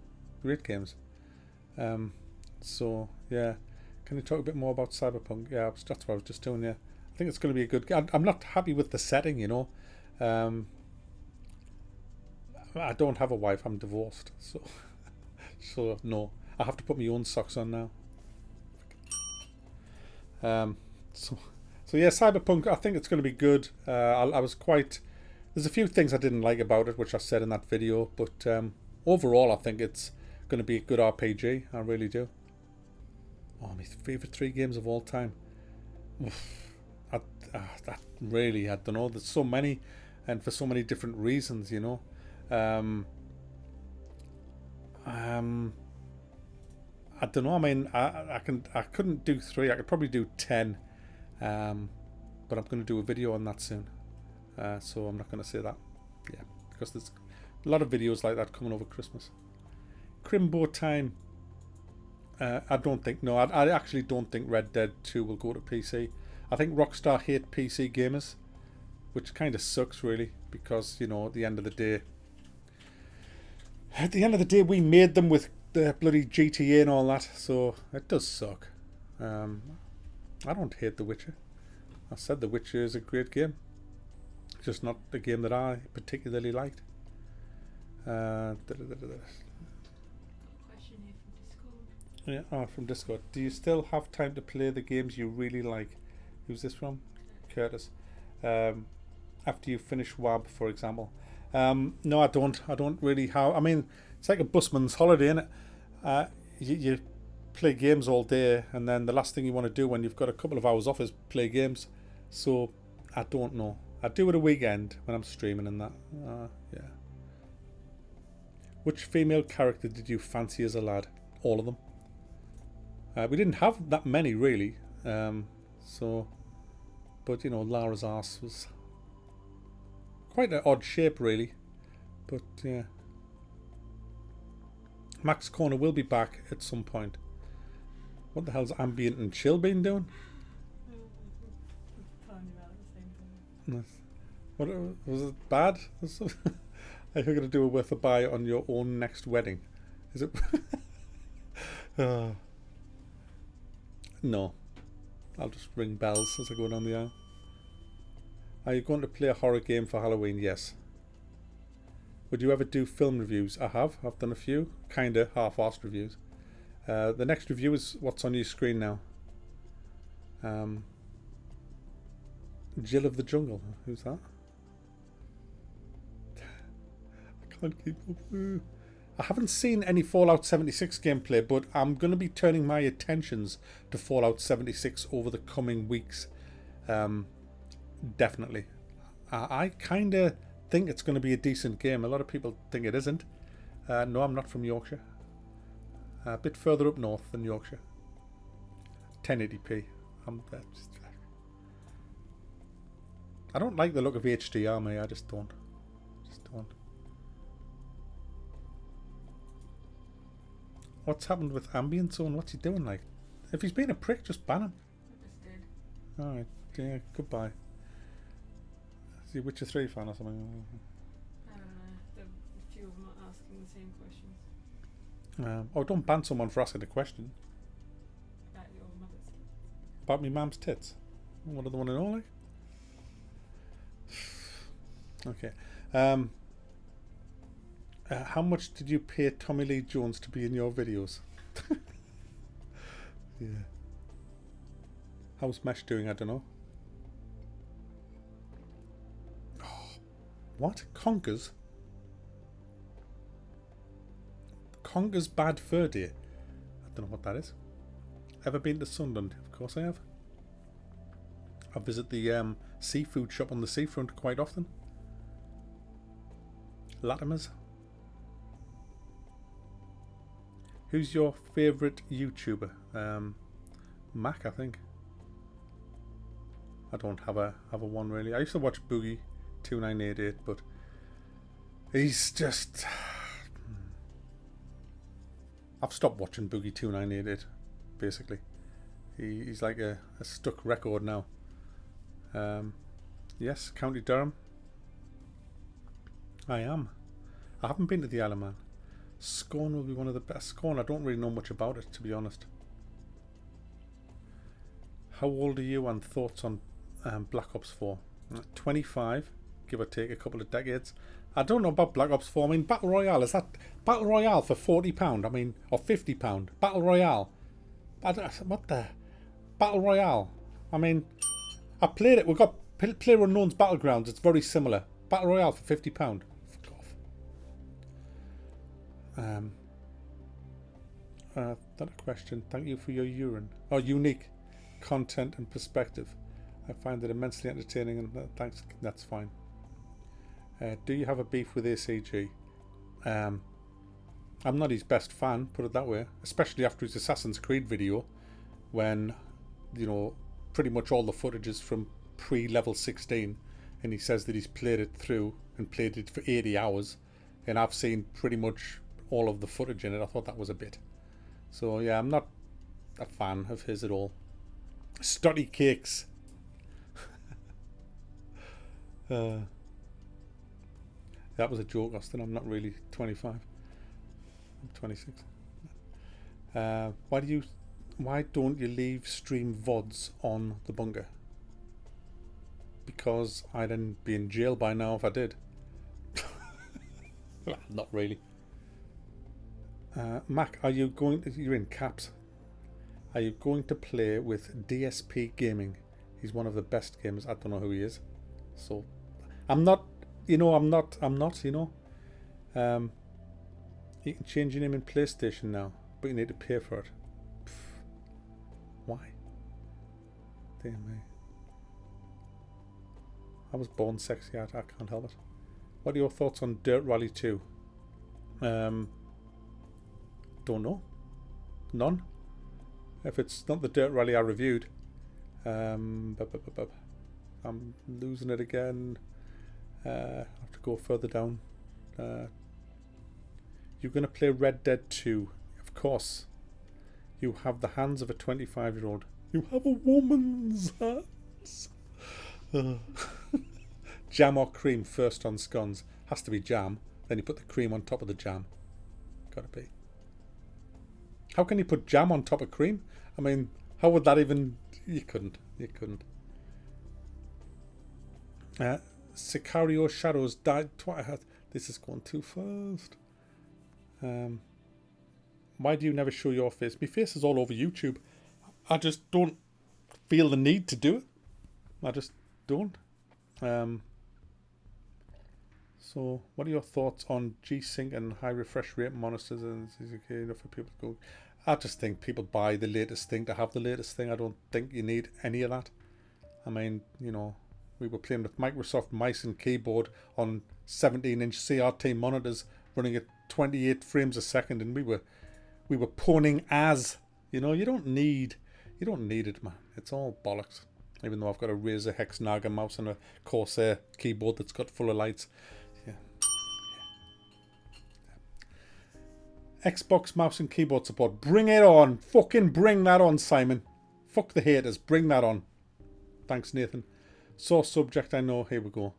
Great games. So yeah. Can you talk a bit more about Cyberpunk? Yeah, that's what I was just doing. Yeah, I think it's going to be a good game. I'm not happy with the setting, you know. I don't have a wife. I'm divorced, so no. I have to put my own socks on now. So yeah, Cyberpunk. I think it's going to be good. I was quite. There's a few things I didn't like about it, which I said in that video, but overall, I think it's going to be a good RPG. I really do. Oh, my favourite 3 games of all time. That really, I don't know. There's so many, and for so many different reasons, you know. I don't know. I mean, I couldn't do 3. I could probably do 10, but I'm going to do a video on that soon. So I'm not going to say that. Yeah, because there's a lot of videos like that coming over Christmas. Crimbo time. I don't think. No, I actually don't think Red Dead 2 will go to PC. I think Rockstar hate PC gamers, which kind of sucks really, because you know at the end of the day, we made them with the bloody GTA and all that, so it does suck. I don't hate The Witcher. I said The Witcher is a great game. It's just not the game that I particularly liked. Question here from Discord. Yeah, oh, from Discord. Do you still have time to play the games you really like? Who's this from? Curtis. Um, after you finish WAB, for example. No, I don't. I don't really have. I mean, it's like a busman's holiday, innit? You play games all day, and then the last thing you want to do when you've got a couple of hours off is play games. So I don't know. I do it a weekend when I'm streaming and that. Yeah. Which female character did you fancy as a lad? All of them. We didn't have that many really. So, but you know, Lara's arse was quite an odd shape really. But yeah. Max Corner will be back at some point. What the hell's Ambient and Chill been doing? Talking about the same thing. What was it bad? Are you going to do a worth a buy on your own next wedding? Is it? No. I'll just ring bells as I go down the aisle. Are you going to play a horror game for Halloween? Yes. Would you ever do film reviews? I have. I've done a few. Kinda half-assed reviews. The next review is what's on your screen now. Jill of the Jungle. Who's that? I can't keep up. I haven't seen any Fallout 76 gameplay, but I'm going to be turning my attentions to Fallout 76 over the coming weeks. Definitely. I kind of think it's going to be a decent game. A lot of people think it isn't. No, I'm not from Yorkshire. A bit further up north than Yorkshire. 1080p. I don't like the look of HDR, mate. I just don't. What's happened with Ambient Zone? What's he doing? Like, if he's been a prick, just ban him. I just did. Alright, yeah, goodbye. Is he a Witcher 3 fan or something? I don't know. A few of them are asking the same questions. Oh, don't ban someone for asking a question. About your mother's kids. About me mum's tits. What do they want to know, like? Okay. How much did you pay Tommy Lee Jones to be in your videos? Yeah. How's Mesh doing? I don't know. Oh, what? Conkers? Conkers Bad Fur Day? I don't know what that is. Ever been to Sunderland? Of course I have. I visit the seafood shop on the seafront quite often. Latimer's. Who's your favourite YouTuber? Mac, I think. I don't have a one really. I used to watch Boogie 2988, but he's just. I've stopped watching Boogie 2988. Basically, he's like a stuck record now. Yes, County Durham. I am. I haven't been to the Isle of Man. Scorn will be one of the best. Scorn, I don't really know much about it, to be honest. How old are you and thoughts on Black Ops 4? 25, give or take a couple of decades. I don't know about Black Ops 4. I mean, Battle Royale, is that Battle Royale for £40? I mean, or £50? Battle Royale. What the? Battle Royale. I mean, I played it. We've got PlayerUnknown's Battlegrounds. It's very similar. Battle Royale for £50. Fuck off. That a question. Thank you for your urine. Oh, unique content and perspective. I find it immensely entertaining and thanks. That's fine. Do you have a beef with ACG? I'm not his best fan, put it that way. Especially after his Assassin's Creed video, when, you know, pretty much all the footage is from pre-level 16, and he says that he's played it through and played it for 80 hours, and I've seen pretty much all of the footage in it. I thought that was a bit. So yeah, I'm not a fan of his at all. Stotty cakes. That was a joke, Austin. I'm not really 25. I'm 26. Why don't you leave stream VODs on the bunker? Because I'd then be in jail by now if I did. Not really. Mac, are you going? You're in caps. Are you going to play with DSP Gaming? He's one of the best gamers. I don't know who he is. So, I'm not. I'm not. You can change your name in PlayStation now, but you need to pay for it. Pff, why? Dear me. I was born sexy. I can't help it. What are your thoughts on Dirt Rally 2? Don't know. None. If it's not the Dirt Rally I reviewed, I'm losing it again. I have to go further down. You're going to play Red Dead 2. Of course. You have the hands of a 25-year-old. You have a woman's hands. Jam or cream first on scones. Has to be jam. Then you put the cream on top of the jam. Gotta be. How can you put jam on top of cream? I mean, how would that even... You couldn't. Sicario Shadows died twice. This is going too fast. Why do you never show your face? My face is all over YouTube. I just don't feel the need to do it. I just don't. So, what are your thoughts on G-Sync and high refresh rate monitors? And is it okay enough for people to go? I just think people buy the latest thing to have the latest thing. I don't think you need any of that. I mean, we were playing with Microsoft mice and keyboard on 17-inch CRT monitors running at 28 frames a second, and we were poning as. You don't need it, man. It's all bollocks. Even though I've got a Razer Hex Naga mouse and a Corsair keyboard that's got full of lights. Yeah. Xbox mouse and keyboard support. Bring it on. Fucking bring that on, Simon. Fuck the haters. Bring that on. Thanks, Nathan. Source subject, I know. Here we go.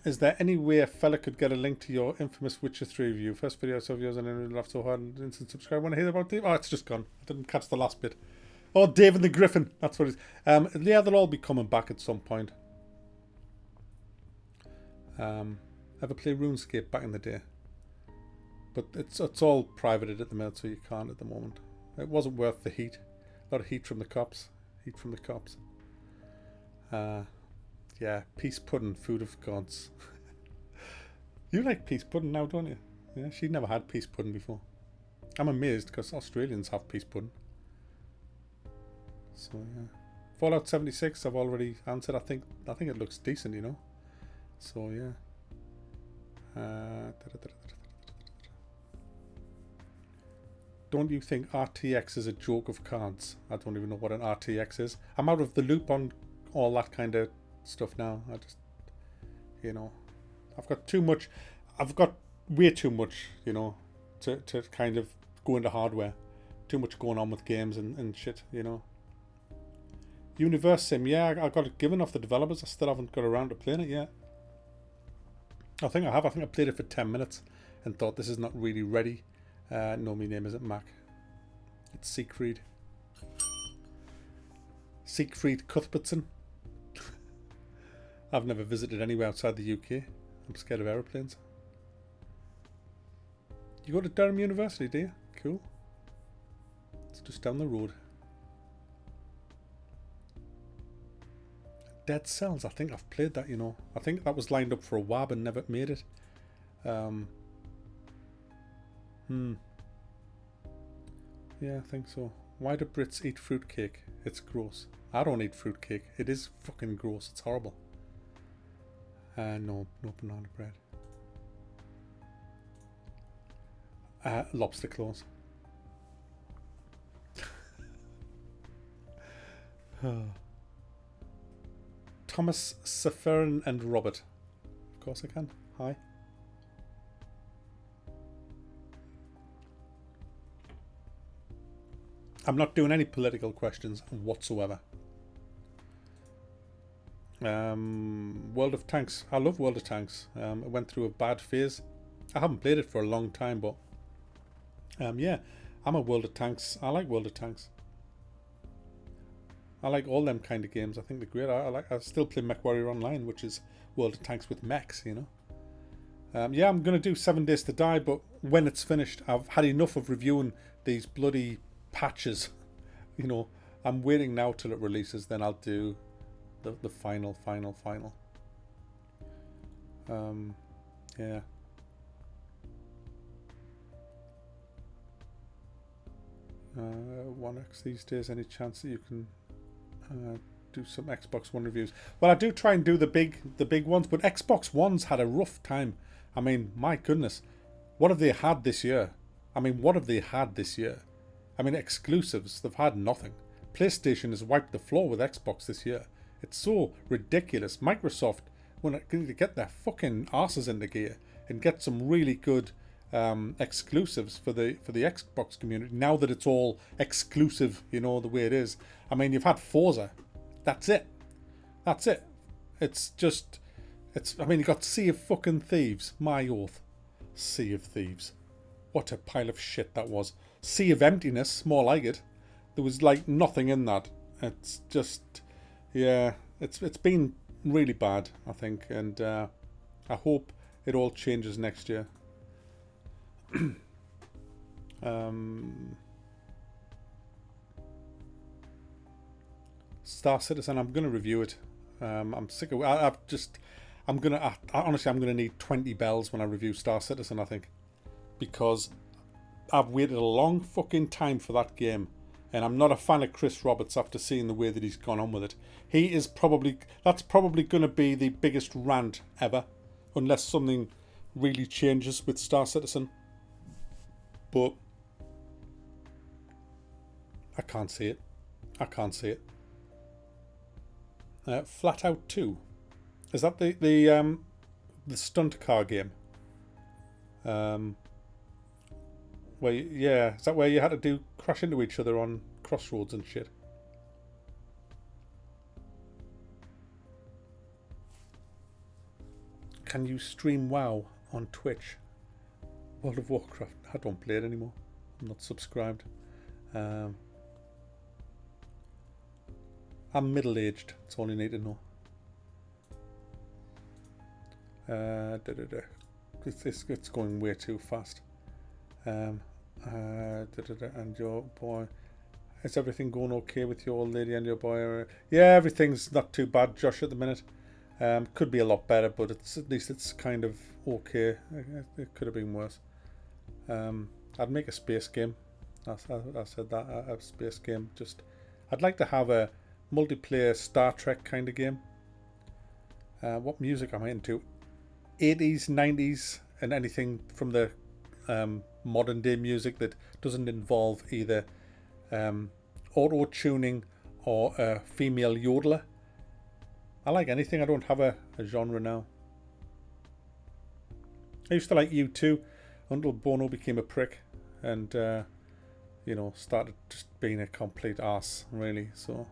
Is there any way a fella could get a link to your infamous Witcher 3 review? First video I saw of yours and then laughed so hard and instant subscribe. Want to hear about it? Oh, it's just gone. I didn't catch the last bit. Oh, David the Griffin. That's what it is. Yeah, they'll all be coming back at some point. Ever play RuneScape back in the day? But it's all privated at the minute, so you can't at the moment. It wasn't worth the heat. A lot of heat from the cops. Yeah, peace pudding, food of gods. You like peace pudding now, don't you? Yeah, she never had peace pudding before. I'm amazed because Australians have peace pudding. So yeah, Fallout 76 I've already answered. I think it looks decent, So yeah. Don't you think RTX is a joke of cards? I don't even know what an RTX is. I'm out of the loop on all that kind of stuff now. I just, I've got too much. I've got way too much, to kind of go into hardware. Too much going on with games and shit, Universe Sim, yeah, I got it given off the developers. I still haven't got around to playing it yet. I think I have. I think I played it for 10 minutes and thought this is not really ready. No, my name isn't Mac. It's Siegfried. Siegfried Cuthbertson. I've never visited anywhere outside the UK. I'm scared of aeroplanes. You go to Durham University, do you? Cool. It's just down the road. Dead Cells, I think I've played that, I think that was lined up for a WAB and never made it. Yeah, I think so. Why do Brits eat fruitcake? It's gross. I don't eat fruitcake. It is fucking gross. It's horrible. No banana bread. Lobster claws. Thomas, Safarin and Robert. Of course I can. Hi. I'm not doing any political questions whatsoever. World of Tanks. I love World of Tanks. I went through a bad phase. I haven't played it for a long time, but yeah, I'm a World of Tanks. I like World of Tanks. I like all them kind of games. I think they're great. I still play MechWarrior Online, which is World of Tanks with mechs, Yeah, I'm going to do 7 Days to Die, but when it's finished, I've had enough of reviewing these bloody patches. You know, I'm waiting now till it releases, then I'll do the final. Yeah. One X these days, any chance that you can do some Xbox One reviews? Well, I do try and do the big ones, but Xbox One's had a rough time. I mean, my goodness, what have they had this year? I mean, exclusives, they've had nothing. PlayStation has wiped the floor with Xbox this year. It's so ridiculous. Microsoft want to get their fucking arses into gear and get some really good exclusives for the Xbox community. Now that it's all exclusive, you know, the way it is. I mean, you've had Forza. That's it. I mean, you got Sea of fucking Thieves. My oath. Sea of Thieves. What a pile of shit that was. Sea of Emptiness, more like it. There was like nothing in that. It's just, yeah, it's been really bad, I think, and I hope it all changes next year. Star Citizen, I'm going to review it. I'm sick of it. Honestly, I'm going to need 20 bells when I review Star Citizen, I think, because I've waited a long fucking time for that game, and I'm not a fan of Chris Roberts after seeing the way that he's gone on with it. That's probably going to be the biggest rant ever, unless something really changes with Star Citizen. But I can't see it. Flat Out 2. Is that the stunt car game? Is that where you had to crash into each other on crossroads and shit? Can you stream WoW on Twitch? World of Warcraft. I don't play it anymore. I'm not subscribed. I'm middle-aged. That's all you need to know. It's going way too fast. And your boy, is everything going okay with your old lady and your boy? Yeah, everything's not too bad, Josh, at the minute. Could be a lot better, but at least it's kind of okay. It could have been worse. I'd make a space game. I said that, a space game. I'd like to have a multiplayer Star Trek kind of game. What music am I into? 80s, 90s, and anything from the modern day music that doesn't involve either auto tuning or a female yodeler. I like anything. I don't have a genre now. I used to like U2 until Bono became a prick and started just being a complete arse, really. So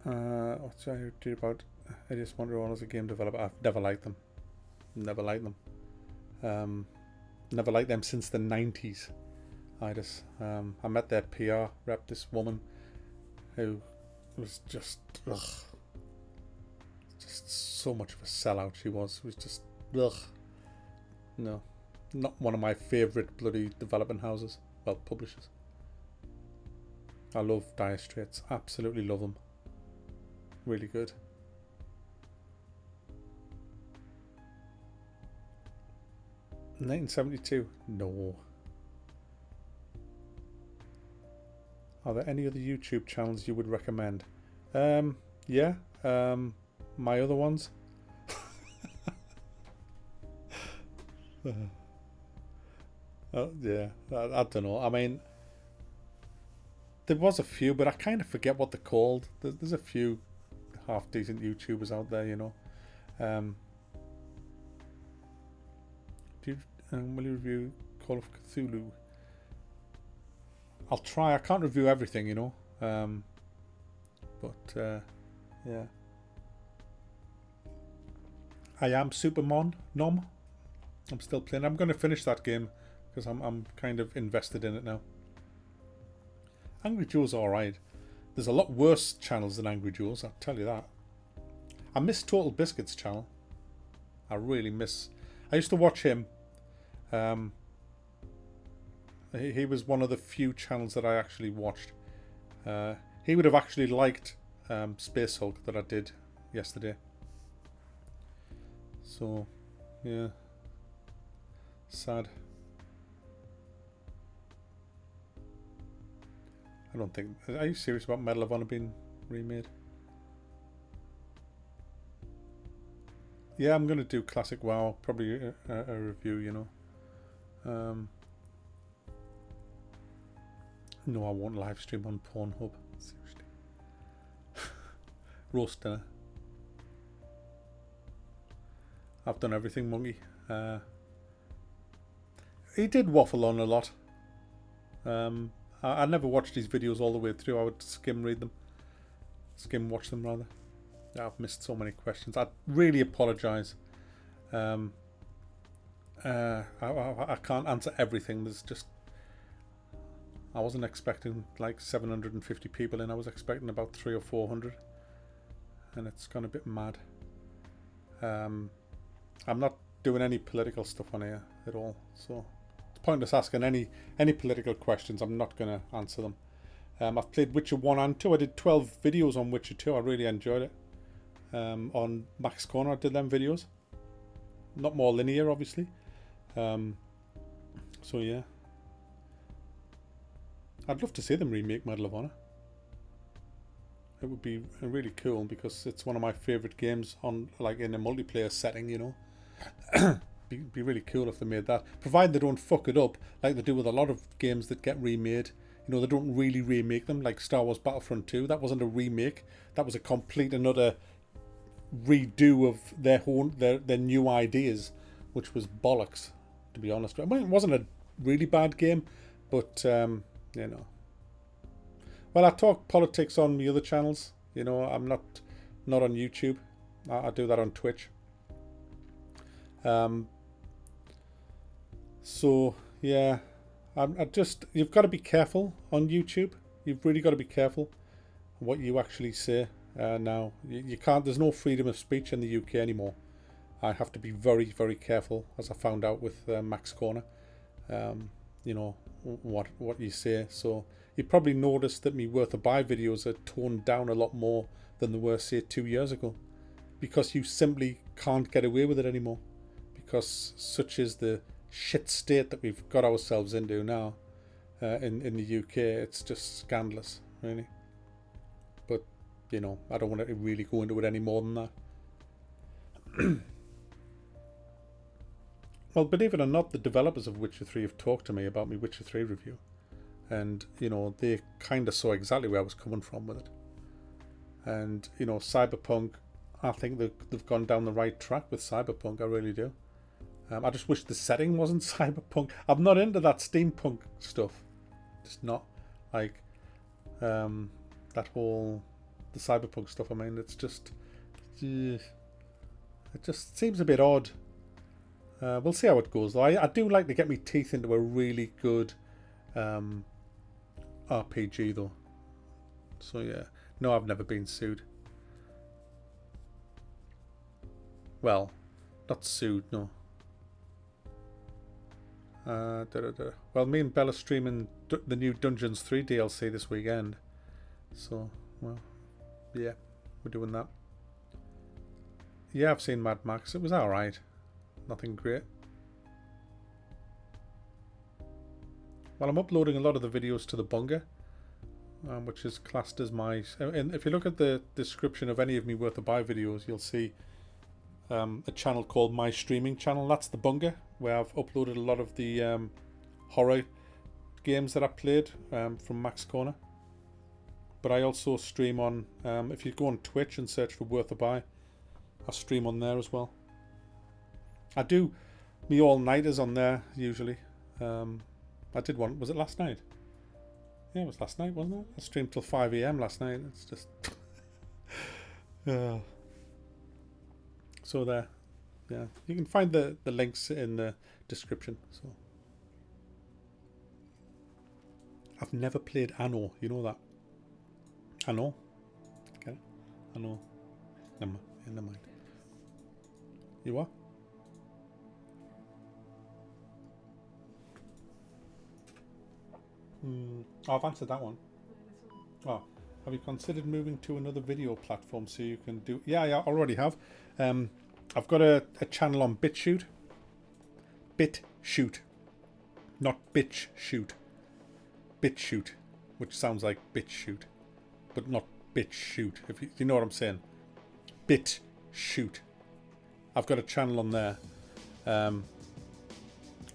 what's I do about I just wonder what as a game developer. I've never liked them. Never liked them since the 90s. I met their PR rep, this woman who was just so much of a sellout. She was just no, not one of my favourite bloody development houses. Well, publishers. I love Dire Straits. Absolutely love them. Really good. $1972. No. Are there any other YouTube channels you would recommend? Yeah. My other ones. Yeah. I don't know. I mean, there was a few, but I kind of forget what they're called. There's a few half decent YouTubers out there, you know. Will you review Call of Cthulhu? I'll try. I can't review everything, you know. But yeah. I am Supermon Nom. I'm still playing. I'm going to finish that game because I'm kind of invested in it now. Angry Joe's alright. there's a lot worse channels than Angry Jules, I'll tell you that. I miss Total Biscuit's channel. I really miss... I used to watch him. He was one of the few channels that I actually watched. He would have actually liked Space Hulk that I did yesterday. So, yeah. Sad. I don't think... Are you serious about Medal of Honor being remade? Yeah, I'm going to do Classic WoW. Probably a review, you know. No, I won't live stream on Pornhub. Seriously. Roast dinner. I've done everything, Monkey. He did waffle on a lot. I never watched his videos all the way through. I would skim read them. Skim watch them, rather. I've missed so many questions. I really apologise. I can't answer everything. There's just... I wasn't expecting like 750 people in. I was expecting about 300 or 400. And it's gone a bit mad. I'm not doing any political stuff on here at all. So it's pointless asking any political questions. I'm not going to answer them. I've played Witcher 1 and 2. I did 12 videos on Witcher 2. I really enjoyed it. On Max Corner I did them videos. Not more linear, obviously. So yeah. I'd love to see them remake Medal of Honor. It would be really cool because it's one of my favourite games on, like, in a multiplayer setting, you know. Be really cool if they made that. Provided they don't fuck it up like they do with a lot of games that get remade. You know, they don't really remake them, like Star Wars Battlefront 2. That wasn't a remake. That was a complete another redo of their new ideas, which was bollocks, to be honest. I mean, it wasn't a really bad game, but you know. Well, I talk politics on the other channels. You know, I'm not on YouTube. I do that on Twitch. So yeah, I just, you've got to be careful on YouTube. You've really got to be careful what you actually say. Now you can't. There's no freedom of speech in the UK anymore. I have to be very, very careful, as I found out with Max Corner. You know what you say. So you probably noticed that me Worth a Buy videos are toned down a lot more than they were, say, 2 years ago, because you simply can't get away with it anymore, because such is the shit state that we've got ourselves into now in the UK. It's just scandalous, really. But you know, I don't want to really go into it any more than that. Well, believe it or not, the developers of Witcher 3 have talked to me about my Witcher 3 review. And, you know, they kind of saw exactly where I was coming from with it. And, you know, Cyberpunk, I think they've gone down the right track with Cyberpunk. I really do. I just wish the setting wasn't Cyberpunk. I'm not into that steampunk stuff. Just not. Like, that whole... the Cyberpunk stuff, I mean, it's just... it just seems a bit odd. We'll see how it goes, though. I do like to get my teeth into a really good RPG, though. So, yeah. No, I've never been sued. Well, not sued, no. Well, me and Bella streaming the new Dungeons 3 DLC this weekend. So, well, yeah, we're doing that. Yeah, I've seen Mad Max. It was alright. Nothing great. Well, I'm uploading a lot of the videos to the Bunga, which is classed as my... And if you look at the description of any of me Worth a Buy videos, you'll see a channel called My Streaming Channel. That's the Bunga, where I've uploaded a lot of the horror games that I played from Max Corner. But I also stream on... if you go on Twitch and search for Worth a Buy, I stream on there as well. I do me all-nighters on there, usually. I did one... Was it last night? Yeah, it was last night, wasn't it? I streamed till 5 AM last night. It's just... So there. Yeah. You can find the links in the description. So I've never played Anno. You know that? I know. Okay. I know. Never mind. You what? Oh, I've answered that one. Oh, have you considered moving to another video platform so you can do... Yeah, I already have. I've got a channel on BitChute. BitChute. Not BitchShoot. BitChute, which sounds like BitChute, but not BitChute, if you know what I'm saying. BitChute. I've got a channel on there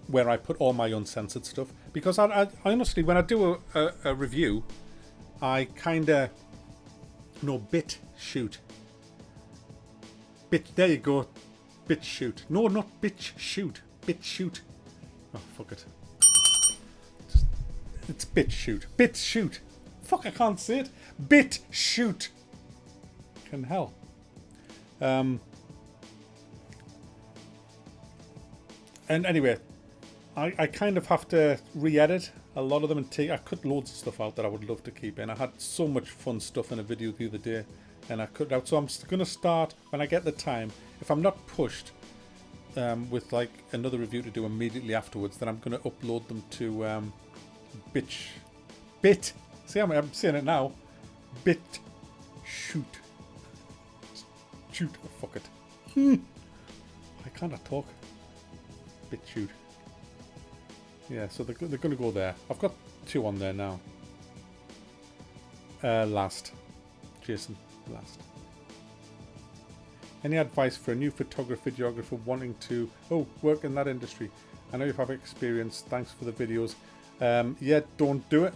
where I put all my uncensored stuff. Because I honestly, when I do a review, I kind of... No, BitChute. There you go. BitChute. No, not BitchShoot. BitChute. Oh, fuck it. It's BitChute. BitChute. Fuck, I can't say it. BitChute. Can hell. And anyway, I kind of have to re-edit a lot of them and I cut loads of stuff out that I would love to keep in. I had so much fun stuff in a video the other day and I cut it out. So I'm going to start when I get the time. If I'm not pushed with like another review to do immediately afterwards, then I'm going to upload them to See, I'm saying it now. BitChute. Shoot. Oh, fuck it. Why can't I talk? BitChute. Yeah, so they're going to go there. I've got 2 on there now. Last. Jason, last. Any advice for a new photographer, videographer wanting to work in that industry? I know you have experience. Thanks for the videos. Yeah, don't do it.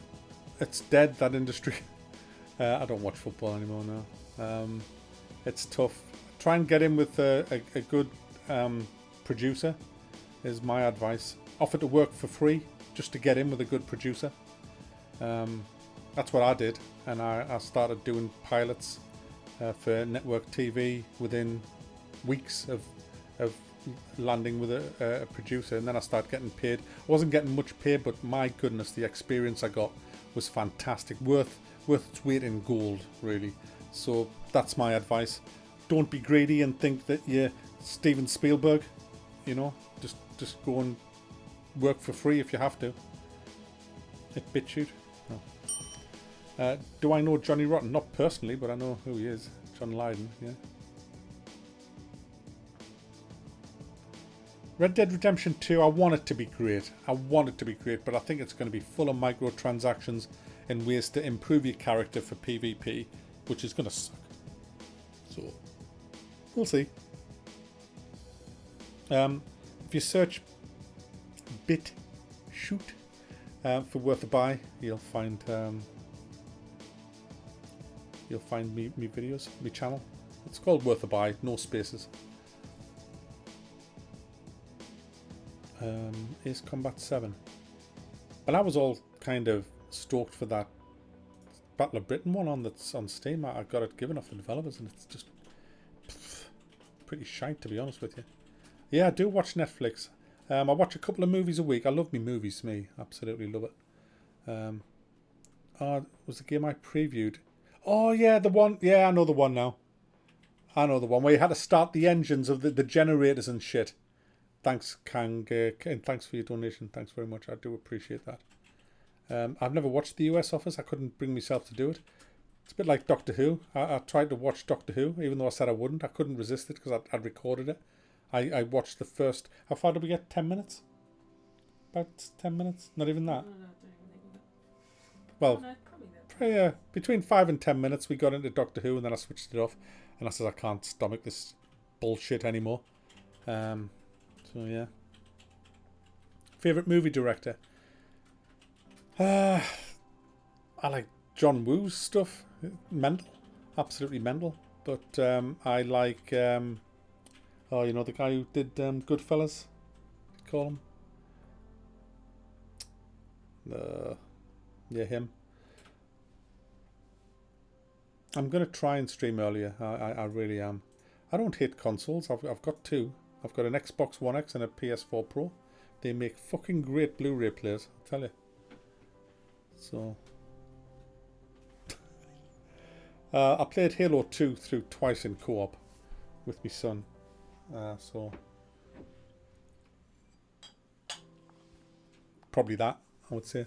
It's dead, that industry. I don't watch football anymore now. It's tough. Try and get in with a good producer is my advice. Offer to work for free just to get in with a good producer. That's what I did, and I started doing pilots for network TV within weeks of landing with a producer, and then I started getting paid. I wasn't getting much pay, but my goodness, the experience I got was fantastic, worth its weight in gold, really. So that's my advice. Don't be greedy and think that you're Steven Spielberg. You know, just go and work for free if you have to. At BitChute. No. Do I know Johnny Rotten? Not personally, but I know who he is. John Lydon, yeah. Red Dead Redemption 2, I want it to be great. But I think it's going to be full of microtransactions and ways to improve your character for PvP, which is going to suck. So, we'll see. If you search BitChute for Worth a Buy, you'll find me videos, me channel. It's called Worth a Buy, no spaces. Ace Combat 7. Well, I was all kind of stoked for that Battle of Britain one that's on Steam. I got it given off the developers and it's just pretty shite, to be honest with you. Yeah, I do watch Netflix. I watch a couple of movies a week. I love me movies, absolutely love it. Was the game I previewed? Oh yeah, the one. Yeah, I know the one now. I know the one where you had to start the engines of the generators and shit. Thanks, Kang, and thanks for your donation. Thanks very much. I do appreciate that. I've never watched the US Office. I couldn't bring myself to do it. It's a bit like Doctor Who. I tried to watch Doctor Who, even though I said I wouldn't. I couldn't resist it because I'd recorded it. I watched the first... How far did we get? 10 minutes? About 10 minutes? Not even that. Well, between 5 and 10 minutes we got into Doctor Who and then I switched it off. And I said I can't stomach this bullshit anymore. So yeah. Favourite movie director? I like John Woo's stuff. Mental. Absolutely mental. But I like... you know the guy who did Goodfellas? Call him? Yeah, him. I'm going to try and stream earlier. I really am. I don't hate consoles. I've got 2. I've got an Xbox One X and a PS4 Pro. They make fucking great Blu-ray players, I'll tell you. So... I played Halo 2 through twice in co-op with my son. So probably that, I would say.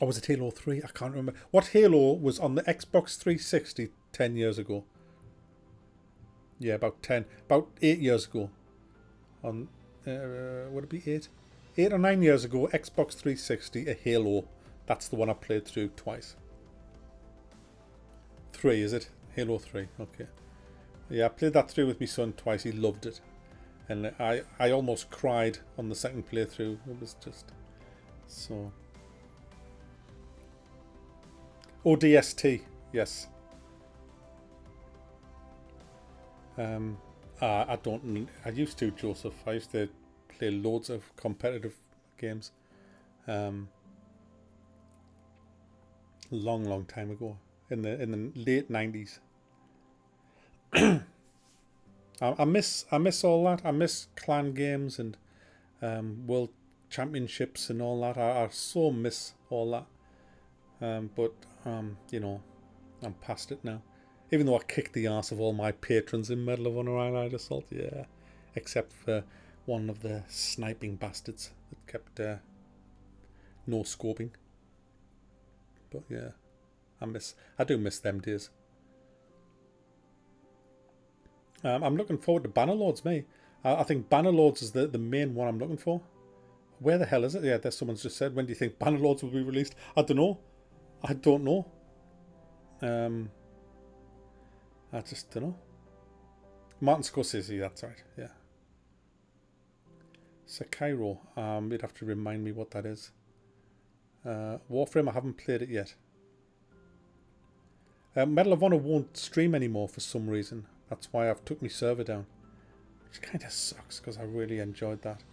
Or was it Halo 3? I can't remember. What Halo was on the Xbox 360 10 years ago? Yeah, about 8 years ago. On would it be 8? 8 or 9 years ago, Xbox 360, a Halo. That's the one I played through twice. 3, is it? Halo 3, okay. Yeah, I played that through with my son twice. He loved it. And I almost cried on the second playthrough. It was just... so... ODST, yes. I used to, Joseph. I used to play loads of competitive games. Long time ago. In the late 90s. I miss all that. I miss clan games and world championships and all that. I so miss all that. But you know, I'm past it now. Even though I kicked the arse of all my patrons in Medal of Honor Allied Assault, yeah. Except for one of the sniping bastards that kept no scoping. But yeah, I do miss them days. I'm looking forward to Bannerlords, me. I think Bannerlords is the main one I'm looking for. Where the hell is it? Yeah, there's someone's just said, when do you think Bannerlords will be released? I don't know. I just don't know. Martin Scorsese, that's right, yeah. Sekiro, you'd have to remind me what that is. Warframe, I haven't played it yet. Medal of Honor won't stream anymore for some reason. That's why I've took my server down. Which kind of sucks, because I really enjoyed that.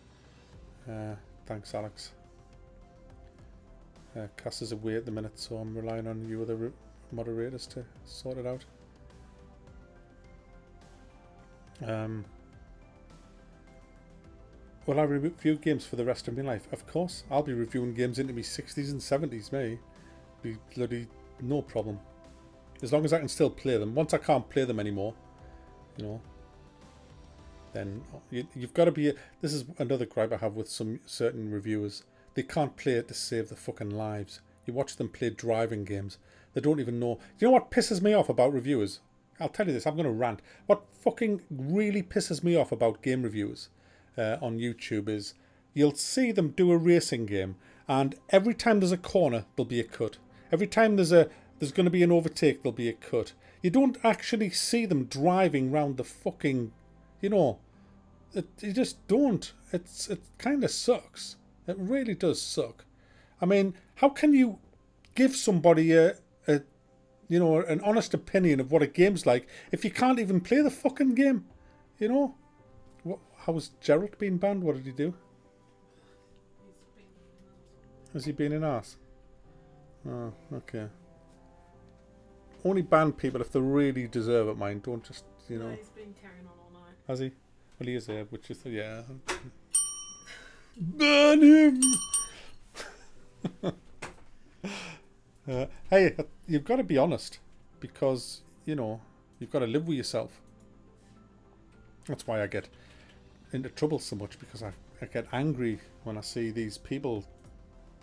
Thanks, Alex. Cass is away at the minute, so I'm relying on you other moderators to sort it out. Will I review games for the rest of my life? Of course. I'll be reviewing games into my 60s and 70s, me. Be bloody no problem. As long as I can still play them. Once I can't play them anymore, you know, then you've got to be... This is another gripe I have with some certain reviewers. They can't play it to save their fucking lives. You watch them play driving games. They don't even know... Do you know what pisses me off about reviewers? I'll tell you this, I'm going to rant. What fucking really pisses me off about game reviewers on YouTube is you'll see them do a racing game, and every time there's a corner, there'll be a cut. Every time there's going to be an overtake, there'll be a cut. You don't actually see them driving round the fucking... You know, you just don't. It kind of sucks. It really does suck. I mean, how can you give somebody an honest opinion of what a game's like if you can't even play the fucking game? You know? How has Gerald been banned? What did he do? Has he been an arse? Oh, okay. Only ban people if they really deserve it, mine. Don't just, you know. Yeah, he's been carrying on all night. Has he? Well, he is there, which is, yeah. Burn him! Hey, you've got to be honest, because, you know, you've got to live with yourself. That's why I get into trouble so much, because I get angry when I see these people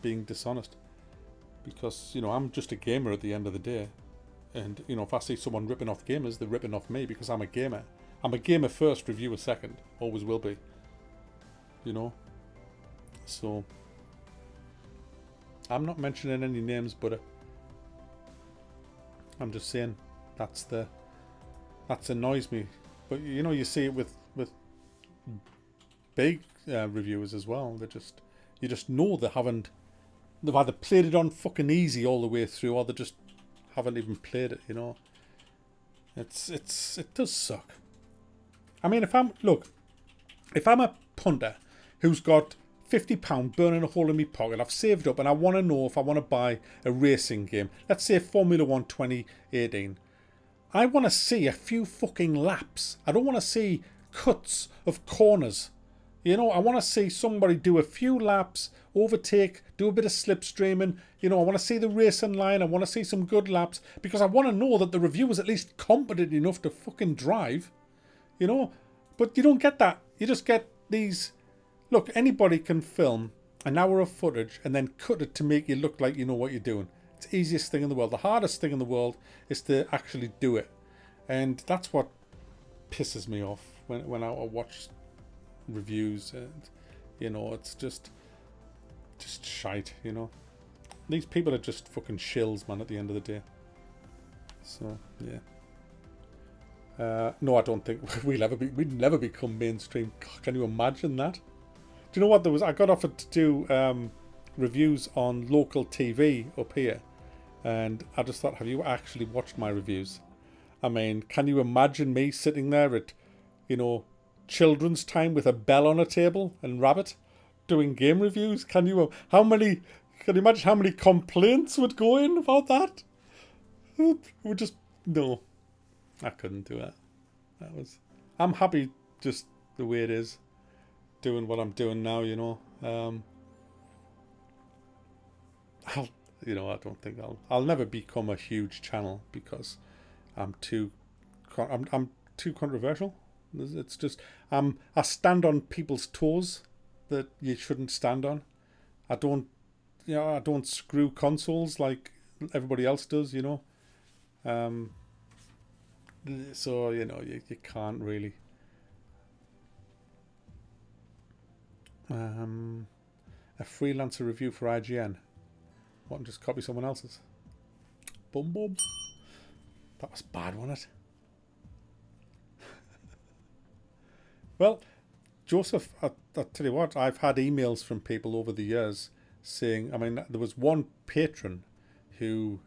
being dishonest. Because, you know, I'm just a gamer at the end of the day. And, you know, if I see someone ripping off gamers, they're ripping off me because I'm a gamer. I'm a gamer first, reviewer second. Always will be. You know? So, I'm not mentioning any names, but I'm just saying that annoys me. But, you know, you see it with big reviewers as well. You just know they've either played it on fucking easy all the way through, or they just haven't even played it, you know. It does suck. I mean, if I'm a punter who's got £50 burning a hole in my pocket, I've saved up and I want to know if I want to buy a racing game, let's say Formula 1 2018, I want to see a few fucking laps. I don't want to see cuts of corners. You know, I want to see somebody do a few laps, overtake, do a bit of slipstreaming. You know, I want to see the racing line. I want to see some good laps because I want to know that the reviewer is at least competent enough to fucking drive. You know, but you don't get that. You just get these. Look, anybody can film an hour of footage and then cut it to make you look like you know what you're doing. It's the easiest thing in the world. The hardest thing in the world is to actually do it. And that's what pisses me off when I watch reviews, and you know, it's just shite, you know. These people are just fucking shills, man, at the end of the day. So yeah. No, I don't think we'd never become mainstream. God, can you imagine that? Do you know what, I got offered to do reviews on local TV up here, and I just thought, have you actually watched my reviews? I mean, can you imagine me sitting there at, you know, children's time with a bell on a table and rabbit doing game reviews? Can you imagine how many complaints would go in about that? No, I couldn't do that. I'm happy just the way it is, doing what I'm doing now, you know. I don't think I'll never become a huge channel because I'm too controversial. It's just I stand on people's toes that you shouldn't stand on. I don't screw consoles like everybody else does, you know. So you know you can't really. A freelancer review for IGN. What, and just copy someone else's? Boom boom. That was bad, wasn't it? Well, Joseph, I tell you what, I've had emails from people over the years saying, I mean, there was one patron who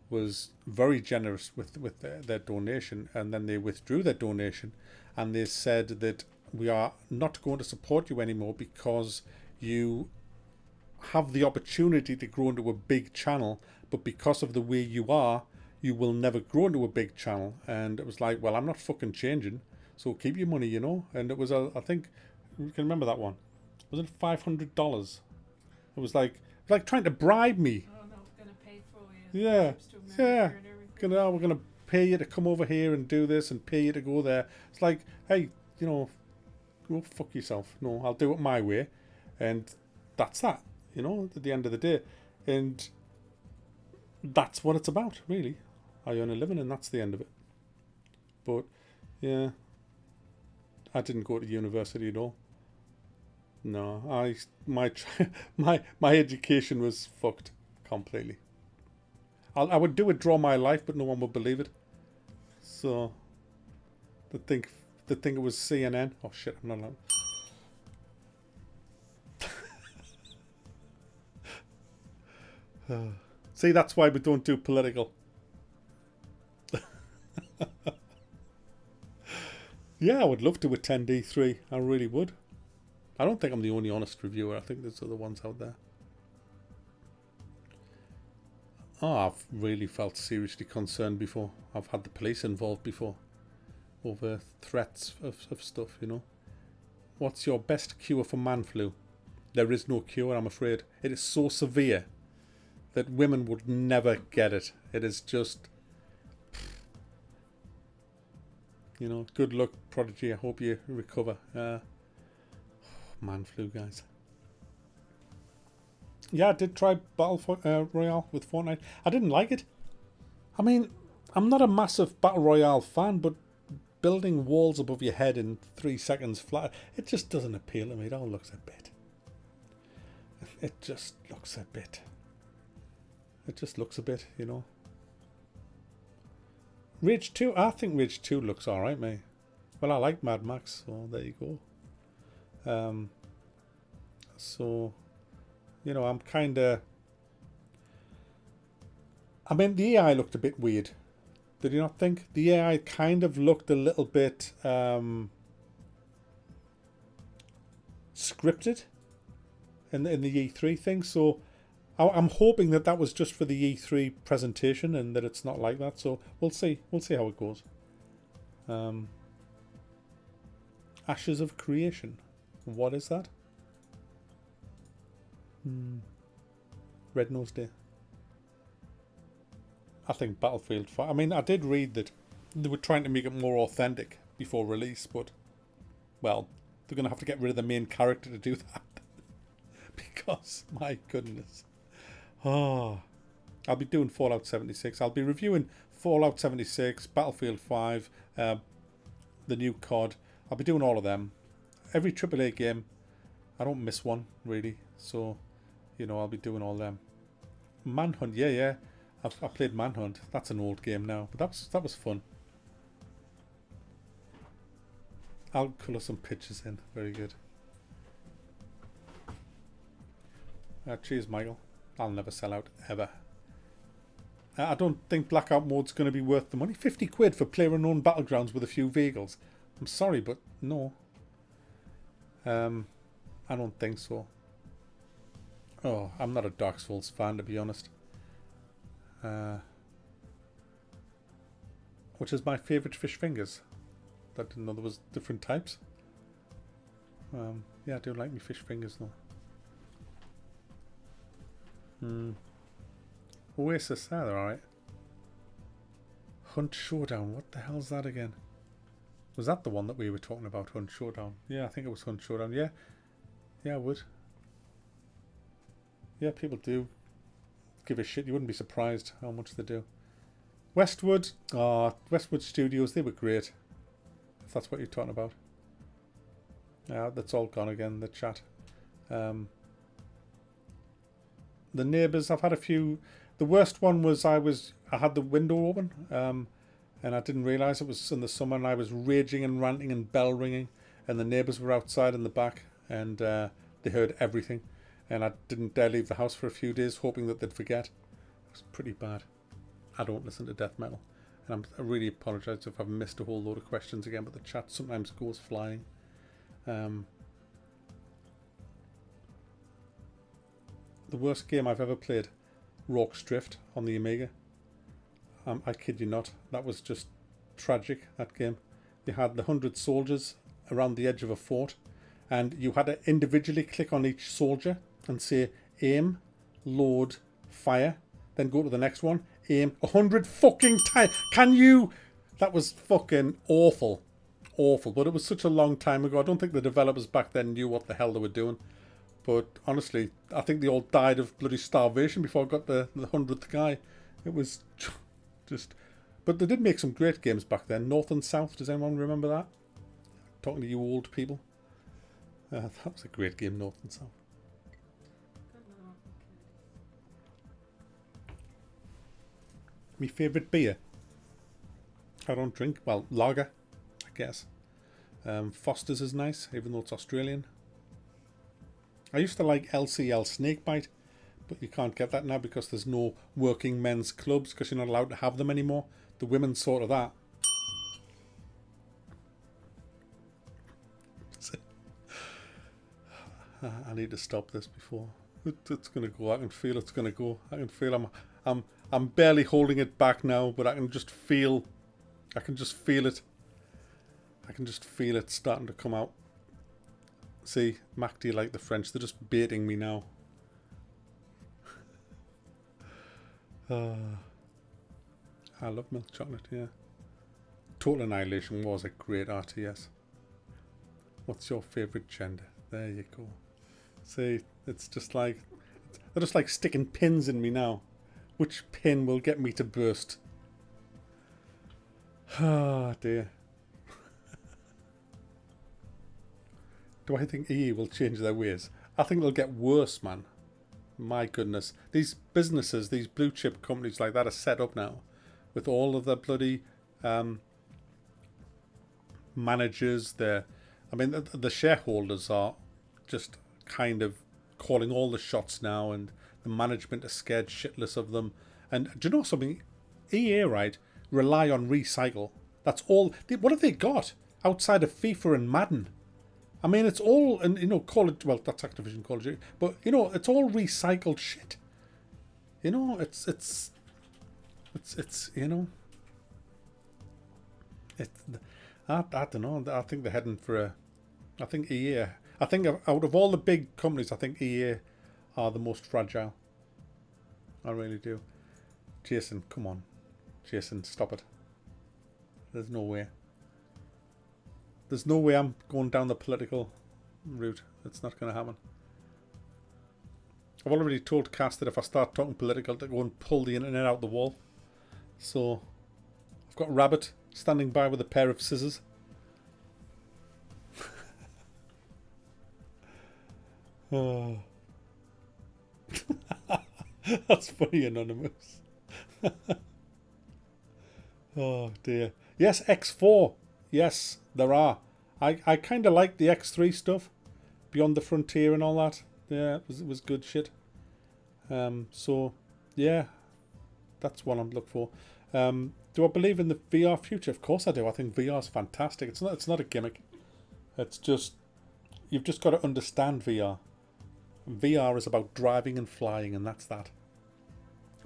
was very generous with their donation, and then they withdrew their donation, and they said that we are not going to support you anymore because you have the opportunity to grow into a big channel, but because of the way you are, you will never grow into a big channel. And it was like, well, I'm not fucking changing. So keep your money, you know. And it was, I think, you can remember that one. Was it $500? It was like trying to bribe me. Oh no, we're gonna pay for you. Yeah, yeah. We're gonna pay you to come over here and do this, and pay you to go there. It's like, hey, you know, go fuck yourself. No, I'll do it my way, and that's that. You know, at the end of the day, and that's what it's about, really. I earn a living, and that's the end of it. But yeah. I didn't go to university at all. No, my education was fucked completely. I would do it, draw my life, but no one would believe it. So they think it was CNN. Oh shit, I'm not allowed. See, that's why we don't do political. Yeah, I would love to attend E3. I really would. I don't think I'm the only honest reviewer. I think there's other ones out there. Oh, I've really felt seriously concerned before. I've had the police involved before over threats of stuff, you know. What's your best cure for man flu? There is no cure, I'm afraid. It is so severe that women would never get it. It is just... You know, good luck, Prodigy. I hope you recover. Man flu, guys. Yeah, I did try Battle Royale with Fortnite. I didn't like it. I mean, I'm not a massive Battle Royale fan, but building walls above your head in 3 seconds flat, it just doesn't appeal to me. It all looks a bit. It just looks a bit. It just looks a bit, you know. Rage 2, I think Rage 2 looks alright, mate. Well, I like Mad Max, so there you go. So, you know, I'm kind of... I mean, the AI looked a bit weird. Did you not think? The AI kind of looked a little bit scripted in the E3 thing, so... I'm hoping that was just for the E3 presentation and that it's not like that. So we'll see. We'll see how it goes. Ashes of Creation. What is that? Red Nose Day. I think Battlefield 5. I mean, I did read that they were trying to make it more authentic before release, but, well, they're going to have to get rid of the main character to do that. Because, my goodness. Oh, I'll be doing Fallout 76. I'll be reviewing Fallout 76, Battlefield 5, the new COD. I'll be doing all of them. Every AAA game. I don't miss one, really. So, you know, I'll be doing all them. Manhunt, yeah. I played Manhunt. That's an old game now, but that was fun. I'll colour some pictures in. Very good. Cheers, Michael. I'll never sell out, ever. I don't think Blackout mode's going to be worth the money. 50 quid for player-unknown battlegrounds with a few vehicles. I'm sorry, but no. I don't think so. Oh, I'm not a Dark Souls fan, to be honest. Which is my favourite fish fingers. I didn't know there was different types. Yeah, I do like me fish fingers though. Oasis, they're alright. Hunt Showdown, what the hell's that again? Was that the one that we were talking about, Hunt Showdown? Yeah, I think it was Hunt Showdown, yeah. Yeah, I would. Yeah, people do give a shit. You wouldn't be surprised how much they do. Westwood, Westwood Studios, they were great. If that's what you're talking about. Yeah, that's all gone again, the chat. The neighbours, I've had a few. The worst one was I had the window open, and I didn't realise it was in the summer, and I was raging and ranting and bell ringing, and the neighbours were outside in the back, and they heard everything, and I didn't dare leave the house for a few days, hoping that they'd forget. It was pretty bad. I don't listen to death metal, and I really apologise if I've missed a whole load of questions again, but the chat sometimes goes flying. The worst game I've ever played, Rorke's Drift on the Amiga. I kid you not, that was just tragic, that game. They had the 100 soldiers around the edge of a fort, and you had to individually click on each soldier and say aim, load, fire, then go to the next one, aim 100 fucking times. Can you? That was fucking awful. Awful, but it was such a long time ago. I don't think the developers back then knew what the hell they were doing. But honestly, I think they all died of bloody starvation before I got the 100th guy. It was just... But they did make some great games back then. North and South, does anyone remember that? Talking to you old people. That was a great game, North and South. My favourite beer? I don't drink. Well, lager, I guess. Foster's is nice, even though it's Australian. I used to like LCL Snakebite, but you can't get that now because there's no working men's clubs because you're not allowed to have them anymore. The women sort of that. I need to stop this before it's going to go. I can feel it's going to go. I can feel I'm barely holding it back now, but I can just feel it. I can just feel it starting to come out. See, Mac, do you like the French? They're just baiting me now. I love milk chocolate, yeah. Total Annihilation was a great RTS. What's your favourite gender? There you go. See, it's just like... They're just like sticking pins in me now. Which pin will get me to burst? Ah, dear. Do I think EE will change their ways? I think they'll get worse, man. My goodness. These businesses, these blue chip companies like that are set up now with all of the bloody managers. The shareholders are just kind of calling all the shots now, and the management are scared shitless of them. And do you know something? EA, right, rely on recycle. That's all. What have they got outside of FIFA and Madden? I mean, it's all, and Call of, well, that's Activision Call of Duty, but it's all recycled shit. It's I don't know. I think they're heading for I think EA. I think out of all the big companies, I think EA are the most fragile. I really do. Jason, come on. Jason, stop it. There's no way. There's no way I'm going down the political route. It's not going to happen. I've already told Cass that if I start talking political to go and pull the internet out the wall. So I've got Rabbit standing by with a pair of scissors. Oh. That's funny, Anonymous. Oh dear. Yes, X4. Yes, there are. I kind of like the X3 stuff. Beyond the Frontier and all that. Yeah, it was good shit. So, yeah. That's what I'm looking for. Do I believe in the VR future? Of course I do. I think VR is fantastic. It's not a gimmick. It's just... You've just got to understand VR. VR is about driving and flying, and that's that.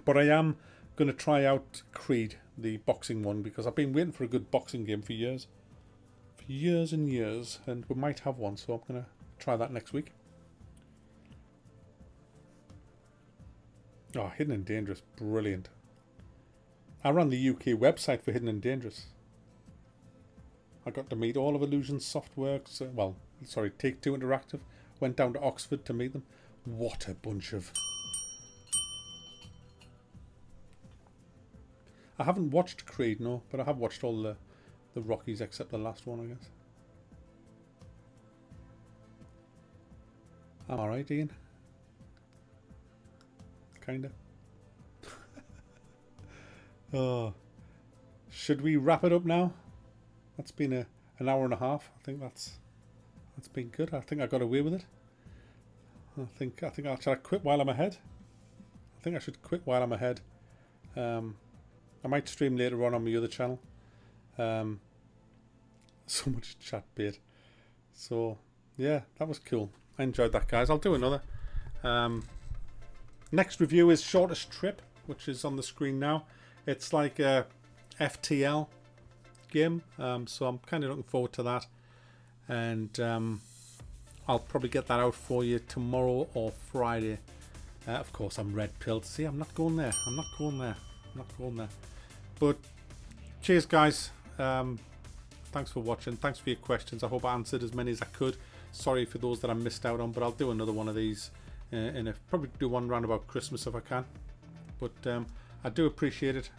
But I am going to try out Creed, the boxing one, because I've been waiting for a good boxing game for years. For years and years, and we might have one, so I'm going to try that next week. Oh, Hidden and Dangerous, brilliant. I ran the UK website for Hidden and Dangerous. I got to meet all of Illusion's Softworks, Take-Two Interactive. Went down to Oxford to meet them. What a bunch of... I haven't watched Creed, no, but I have watched all the Rockies except the last one, I guess. I'm alright, Ian. Kinda. Oh. Should we wrap it up now? That's been an hour and a half. I think that's been good. I think I got away with it. I think should I quit while I'm ahead? I think I should quit while I'm ahead. I might stream later on my other channel. So much chat bait. So yeah, that was cool. I enjoyed that, guys. I'll do another. Next review is Shortest Trip, which is on the screen now. It's like a FTL game, so I'm kind of looking forward to that. And I'll probably get that out for you tomorrow or Friday. Of course, I'm red pilled. See, I'm not going there. I'm not going there. But cheers, guys. Thanks for watching. Thanks for your questions. I hope I answered as many as I could. Sorry for those that I missed out on, but I'll do another one of these. And probably do one round about Christmas if I can. But I do appreciate it.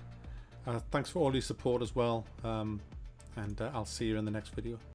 Thanks for all your support as well. And I'll see you in the next video.